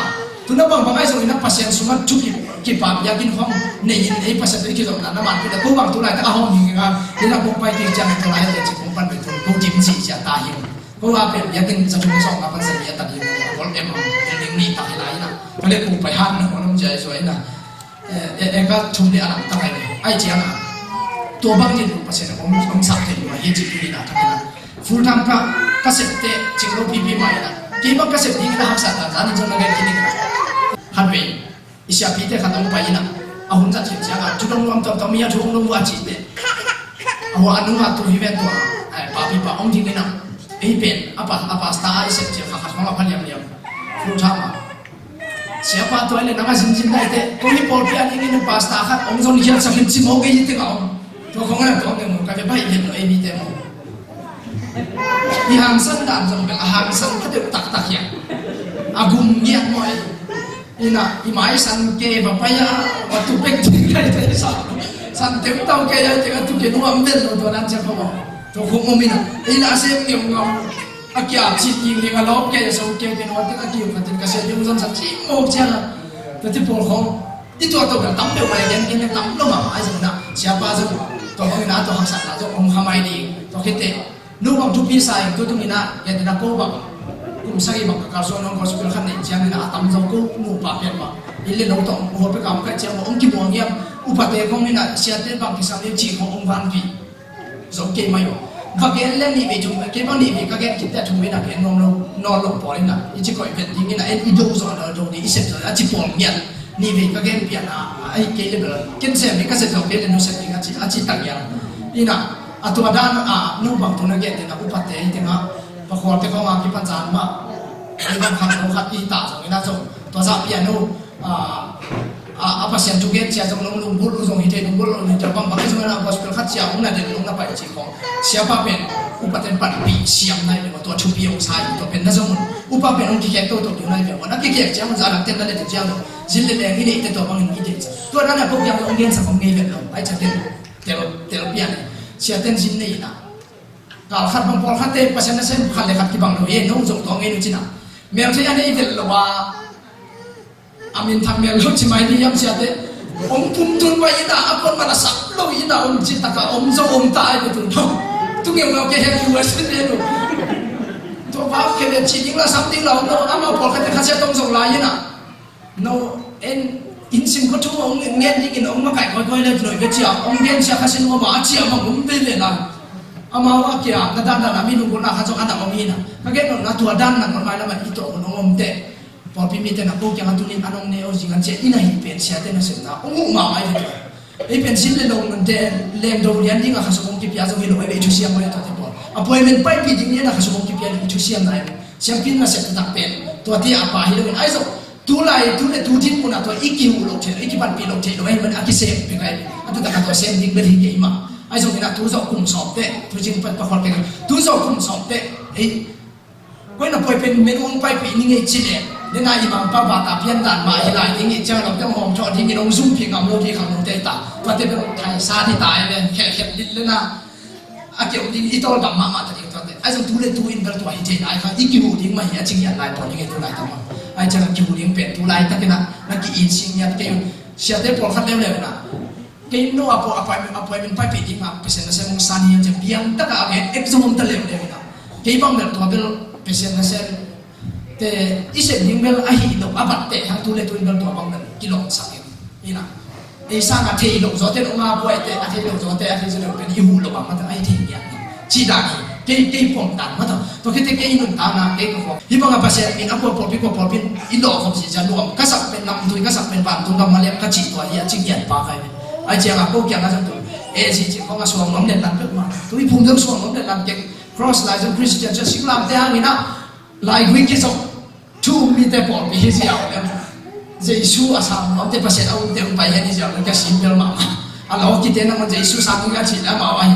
tu na bang bangai so ina pasien sumat chu ki pa ya kin hom nei ei pasat ki zo na man ki da ko bang tu lai ta hom ni nga ni na ko pai ti chang to lai te chi ko pan be tu ko jim chi cha ta hi ko wa pe ya kin sa chu so ma pan sa ya ta hi ko em ning ni ta lai na ko le ku pai han no nom jai so ina e ka chum de ana ta kai ai chiang a to bang ni pasien om sa te ma ye chi ni na ta na full time ka se te chi ro pi pi mai na ki ba ka se ni na ha sa ta ni jong na ga ki ni han be isya pite khatang pa ina ahun za thil changa chudong lam tam tam ya thong lo wa chi te awa anu ha tu hiven to ai pa pi pa ong thing ina ei pen apa sta ai se che kha kha ma phan yam yam fu tha ma sia pa to le na ga sin sin dai te ko hi por pi ani ni pa sta kha ong zon hian sa hin chi mo ge te ka ong to khong na to mo ka be bai yen no ei mi te mo i hang san dan jong be hang san ka de tak tak ya agum ngiat mo ina imai san ke bapaya waktu pek tinggal itu san tem tau ke ya tengah tu ke nuam bel tu dan siapa mau tu hukum mina ina sem ni ngam akia cit yang ni ngalop ke so ke ben waktu akia katin kasih dia uzam san cik mau jangan tapi pun kau itu atau bertam dia mai yang ini tam lo mama aja na siapa aja tu ina tu hak sat tu hamai ni tu kita nuam tu bisa itu tu ina yang tidak kau bang sagi mak karso nong karso bil khan ni chiang na atam zo ko mu pa pen ma ile lo tong ho pe kam ka chiang ong ki bo ngiam upate kong ni na sia te bang ki sam ni chi ko ong van vi zo ke ma yo va ke le ni be jung ke ba ni be ka ke ki ta thum na ke nong no lo po ni na i chi ko pen ding na en i do zo na do ni i se a chi po ngian ni be ka ke pian na ai ke le bel ken se me ka se zo be le no se ni a chi tak yang ina atu adan no bang tu na ge te na upate i te nga pa khor te ko ma ki pan jan ma ai bang khan no khat i ta jong ina jong to za piano apa sian juga cia jong long bul jong hite long bul ni jabang bang jong na gospel khat cia ong na de long na pai chi ko siapa pen upaten pan pi siam nai me to chu pi ong sai to pen na jong upa pen ong ki ke to nai me wana ki ke cia ma za na ten na de cia no jil le le ni te to bang ni te to na na ko yang ong gen sa ong ngai ve lo ai cha ten tel pian cia ten jin nei na kal khat bang pol khat te pasen na sen khat le khat ki bang no ye no jong to ngai ni china mel se ane vel lo wa amin tham mel lo chi mai ni yam sia te om pum tun wa ina akon mana sak lo ina om chi ta ka om zo om ta ai tu no tu nge ma ke he ki wa se ne no to ba ke le chi ding la sam ding la no ama pol khat te khat se tong zo la ina no en in sim ko tu ong ngen ni in ong ma kai ko le noi ve chia ong gen sia kha se no ma chia ma um be le na ama wa kia na dan na mi nu na ha zo ka ta o mi na ka ge no na tu dan na ma la ma i to no om te por pi mi te na ko kia tu ni anong ne o jingan che ina hi pen sia te na se na o ma mai ve e pen sin le lo man te le do rian ding ha so ki pia zo hi lo e chu sia mo to te por appointment pai pi ding ni na ha so ki pia ni chu sia na siam pin na se ta pen to ti apa hi lo ai zo tu lai tu le tu tin puna to iki hu lo che iki pan pi lo che lo ai man aki se pe kai atu ta ka to sem ding be hi ke ma ai zo ina tu zo kum sop te tu jing pat pa khol pe tu zo kum sop te ei koi na poi pen men ong pai pi ni ngai chi le ne na i bang pa ba ta pian dan ma hi lai ding i cha lo tang hom cho ding i long zum pi ngam lo thi kham lo te ta pa te thai sa ti tai le khe khe lit le na a ke ding i tol dam ma ta ding to te ai zo tu le tu in ber to hi te ai kha i ki hu ding ma hi a ching ya lai po ni tu lai ta ma ai cha ki hu ding pen tu lai ta ke na ki in sing ya ke sia te por khat le le na cái nó appointment phải bị đi mà patient nó sẽ muốn san hiền chỉ biang tất cả cái exam ta liệu đấy nào cái bang được tôi biết patient nó sẽ te isen những bel ahi lo abat te hang tu le tu bel tôi bang được kilo sakit ini na sang a thei lo zo te lo ma boy te a thei lo zo te a thei zo pe ihu lo bang ma ai thei ya chi da cái phong tan ma to cái nun ta na cái ko hi bang a patient in apo por pin i lo không si ja lo ka sak pen nam tu ka sak pen ban tu ka ma le ka chi to ya chi yan pa kai ai chia ngà cô kia ngà chẳng tụi e chỉ có ngà xuồng nóng đèn làm được mà tụi phun nước xuồng nóng đèn làm cái cross lại trong Christian cho sinh làm thế hàng nghìn năm lại quý cái sống chu mi te bỏ bị hết giàu em Giêsu à sao nó te pasien ông te ông bay hết giàu cái xin bel mà à lo cái tên nó Giêsu sang cái chỉ là mà ai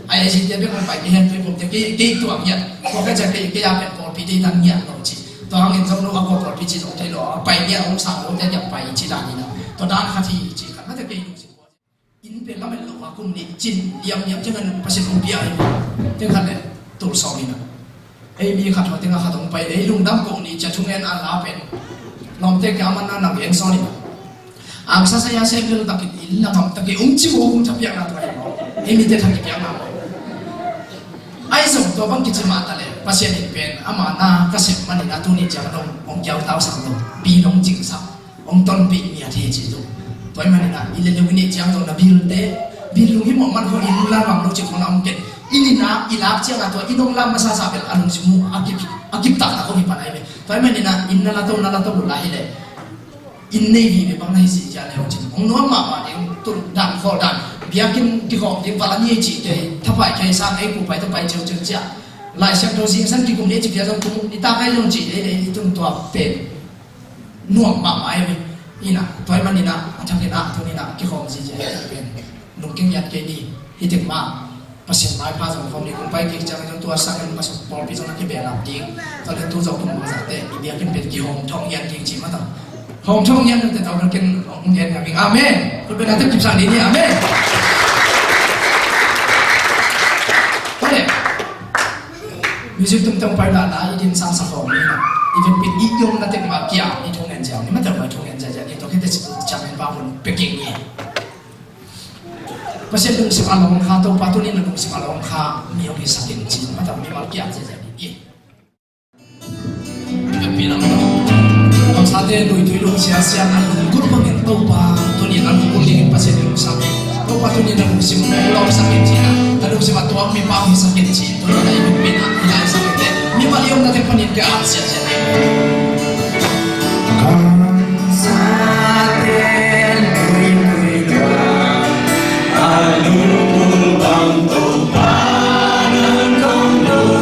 ai chỉ biết không phải cái hiện tôi cũng cái tuổi hiện có cái cái bên còn bị đi năng hiện rồi chỉตัวเงินสมรู้เอาก็ปลอดภัยจิตใจหรอไปเนี่ยองศาเราจะไปจิตานี่นะตัวด้านข้าที่จิตข้าจะเกี่ยงสิอินเป็นแล้วเป็นหลวงพ่อคุณนี่จินเยี่ยมจังเงินภาษีรูปีอะไรจังขันเลยตัวสองนี่นะไอ้มีขัดหัวจังขัดตรงไปไอ้ลุงดำกงนี่จะทุ่งเงินอันลาเป็นลองเทคอามันนั่นนักเรียนสอนนี่นะอาสาsaya sebelum tak ilah kam tak umci ko kum tapi yang atrai no ini dia thang yang ma ai som to bang kichi ma ta le pasien ni pen amana ka sep mani na tu ni jang dong ong kyau tau sang dong pi long jing sa ong ton pi mi a the chi tu toy mani na ile le wini jang dong na bil te bil lu hi mo man ko in la mam lu chi ko na ong ken ini na ilap chiang ato inong lam masa sa bel anong simu akip tak ko hi panai me toy mani na inna la to la hi le in navy me bang nai si ja le ong chi ong no ma ma eng tu dan kho dan biakin ki ko ding pala ni chi te thapai kai sa ai ku pai to pai cheu cheu cha lai sak do sing san ki kum ne chi kya jong kum ni ta kai long chi le i tung to pe nuam ma ma ai me ina toy man ni na athang ni na to ni na ki ko si ja pe nung king yat ke ni hi tek ma pasien mai pa jong kom ni kum pai ki chang jong to sa kan ma so por pi jong na ki be lam ding to le tu jong kum ma sa te i biakin pe ki hom thong yan ki chi ma ta hong chong yan te tau kan ong yan kami amen ko be na te kip sa ni ni amen boleh music tum tum pai la la idin sang sa hong ni na even pit i yong na te ma kya ni thong yan jang ni ma ta ma thong yan ja ni to ke te cham en ba mun peking ni pasien dong si along kha to pa tu ni dong si along kha mi ong ki sakin chi ma ta mi ma kya ja ja ni ke pinang sate doi lu sia sia na kur pangin to pa to ni na kur ding pa se lu sa to pa to ni na lu sim lo sa ke chi na lu sim to mi pa mi sa ke chi to na i mi na ila sa ke mi ma yom na te panin ke a sia sia sate doi lu alu bang to pa nan kong lu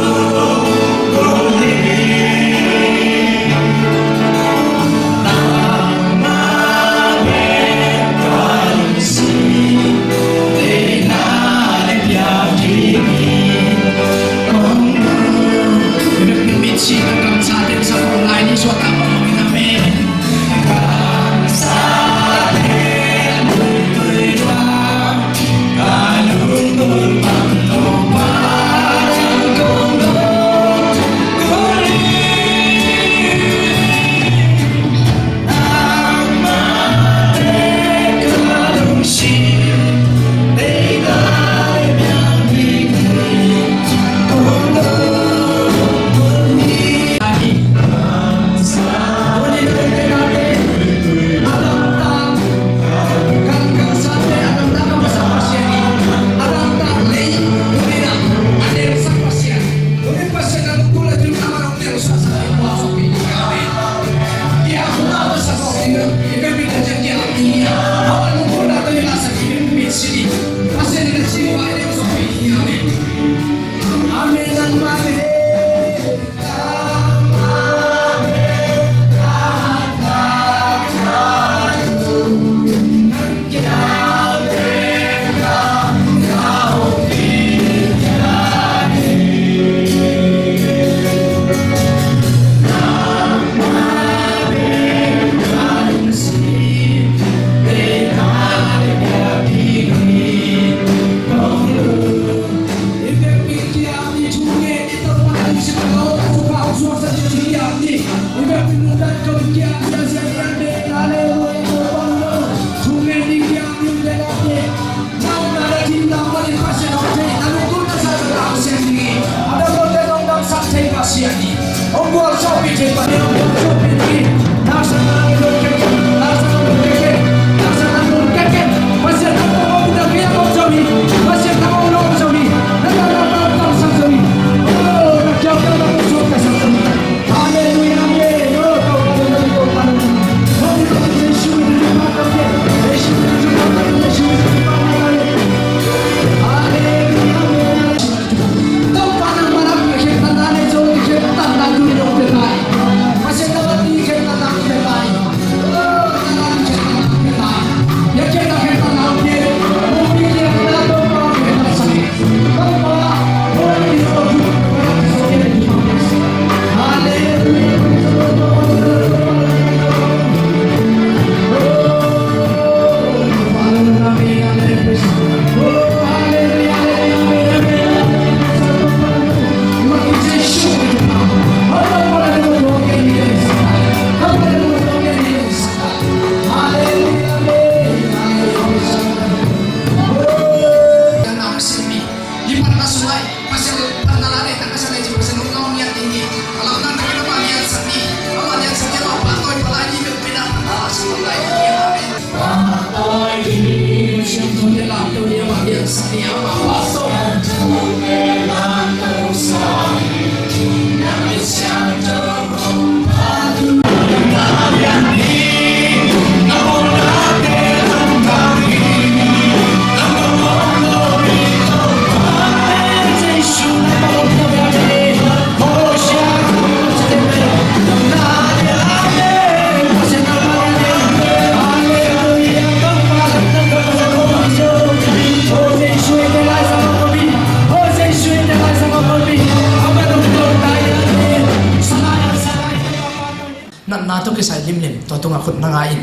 na to kisai lim to tunga khut na ngai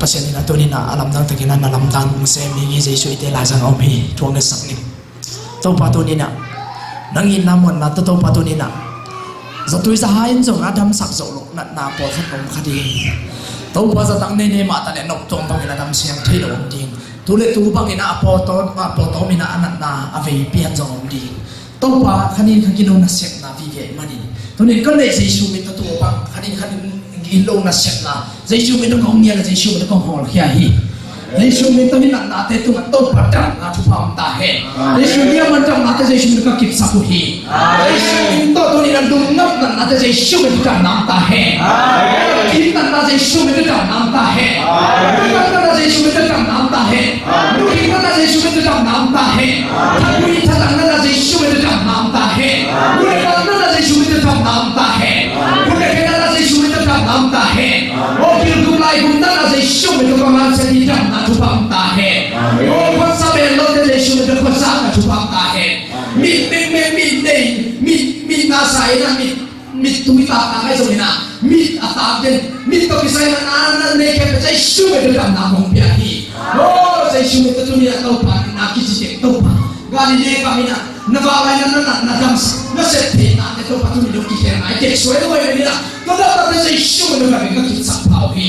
pasien na to ni na alam dang takin na lam dang se mi gi jesu ite la jang om hi thong na sak ni to pa to ni na nang in namon na to pa to ni na za tui za hain zo na dam sak zo lo na po khat om khadi to pa za tang ne ma ta le nok tong tong ina dam siang thei lo om din tu le tu bang ina po to mi na anat na ave pian zo om din to pa khani khakino na sek na vi ge mani to ni kan le jesu mi to pa khani lo na sek na jesu mi to kong nia la jesu mi to kong hol khia hi jesu mi to ni na te tu to pa ta na tu pa ta he jesu mi man ta na te jesu mi ka kip sa ku hi jesu mi to ni na dum ngap na te jesu mi ka nam ta he kim na jesu mi ka nam ta he na jesu mi ka nam ta he kim na jesu mi ka nam ta he thui tha na jesu mi ka nam ta he na jesu mi ka nam ta he nam ta he o bil du lai bun na jesu mi to ma se ni tam na tu pam ta he o pa sa be lo de jesu mi to sa na tu pam ta he mi na sai na mi tu mi ta ta mai so ni na mi ata den mi to ki sai na ne ke jesu mi to tam na mong pia hi o jesu mi to tu ni to pa na ki ji to pa ga ni le ka mi na ba ba na dam na se the na to pa tu ni do ki ke na ke so e lo ni na to da ta jesu mi to ka ki sa pa hi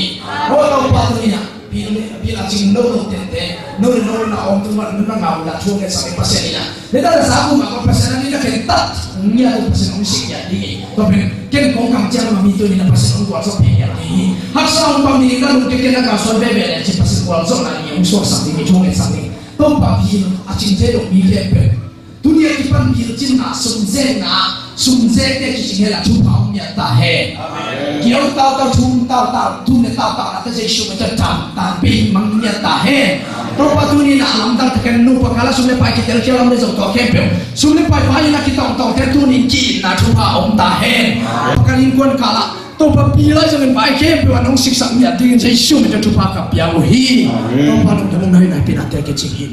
o to pa tu ni na pi la ching no te no na om tu na ngau la chu ke sa pa se ni na le da sa ku ma pa se na ni na ke ta ni ya to pa se no si ya ni to ben ken kong kam cha ma mi to ni na pa se no ko so pe ya ni ha sa on pa ni na no ke na ka so be be le chi pa se ko so na ni so sa ni chu ke sa ni to pa pi a ching te do mi ke pe dunia ki pan pi chin na sum ze ne ki ching la chu pa om ya ta he kiau tao tu ne tao na te jesu ma ta ta pi mang ya ta he to pa tu ni na lam dang te nu pa kala sum le pai ki tel ki lam le zo to ke pe sum le pai pai na ki tong te tu ni ki na chu pa om ta he pa kalin kon kala to pa pi la jang pai ke pe wa nong sik sang ya ding jesu ma ta chu pa ka pia lo hi to pa no te mong nai na pi na te ke ching hi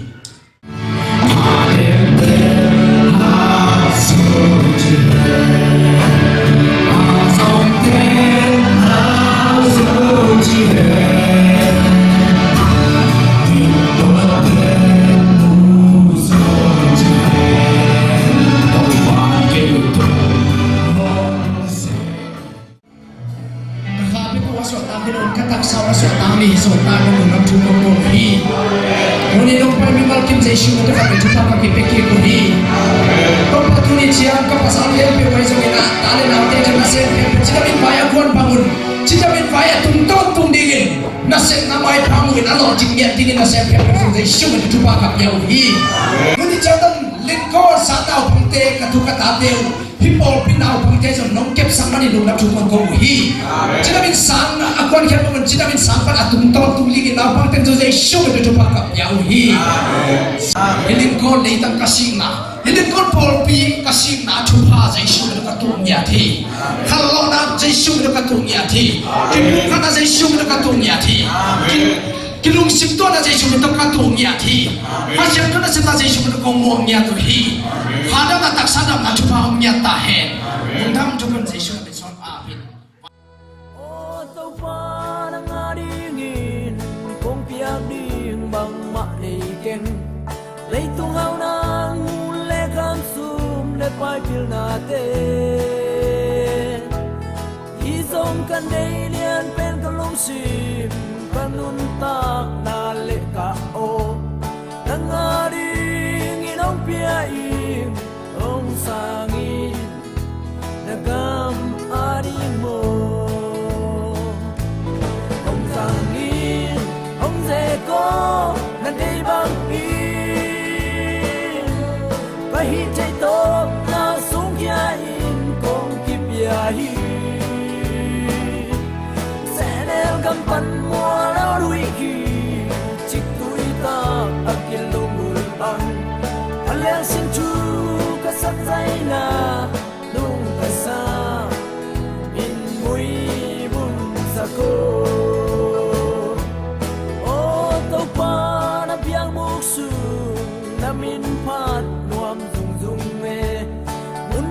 Elin kon le tang kasing na elin kon pol pi kasing na chu pha jai shu ka tu nya thi khalo na jai shu ka tu nya thi kim ka na jai shu ka tu nya thi kilung sim to na jai shu ka tu nya thi ha chen ka na se ta jai shu ka kong mo nya tu hi ha da na tak sa da na chu pha om nya ta he tung tham chu kan jai shu ka son a pin o to pa na ngari ngin kong piang ding bang ma le ken lấy tung hao nang lê kham sum lê pai pil na te i zong kan dei lian pen ka long sim kan nun tak na le ka o nang ari nginong pia im ong sangi nagam ari mo ong sangi ong ze ko na dei bang pi hi chạy to na sung kia in kong kip ya hi sẽ nêu cầm pan mua lao đuôi khi chích túi ta akil lo mul bang aleng sin chu ka sak zai na dung ka sa in mui bun sa ko o to pa na piang muk su na min phat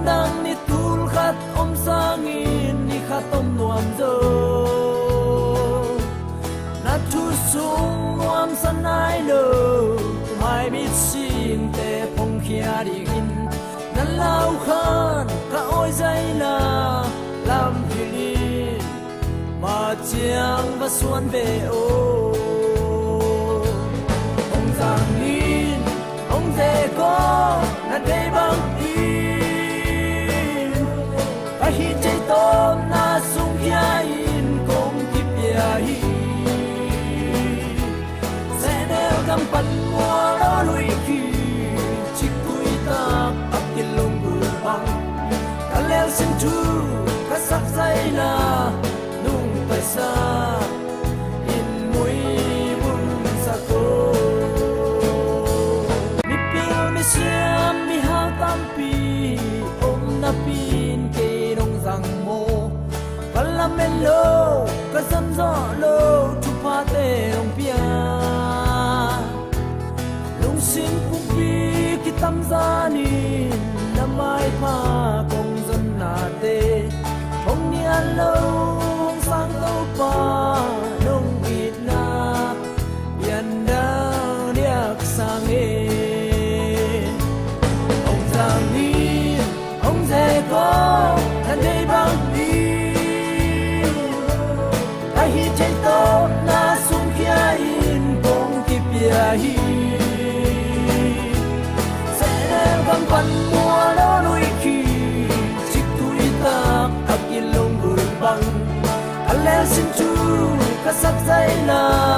nang ni tul khat om sangin ni khatom nuam zo kia đi in nan lao khan ka oi zai na lam hilin mà chiang và xuân về ô ông giang in ông dễ có là đây bằng in ta hi chạy tôm na sung kia in cũng kịp bia hi sẽ đeo cầm bắn mua đó lùi khi chỉ cúi ta ấp tiền lông bùi băng ta leo xin chu ta sắc dây là nung tay xa in mũi bung sa cô mi piêu mi xiêm mi hao tam pi ôm na pin kê đông răng mô và làm men lô cả dân gió lô chu pa tê ông pia lung xin phúc vi ki tam gia ni năm mai pa công dân na tê ông nia lâu sang tàu pa nông việt na biển đảo điạc sang e ông giang đi ông dễ có thân đây bằng đi ai hi chạy tàu na sung kia in công kịp bia hi sẽ đem cầm phần mua đó đôi khi chỉ tuổi ta ấp yên lông bùi băng anh lẽ xin chú các sắc dây là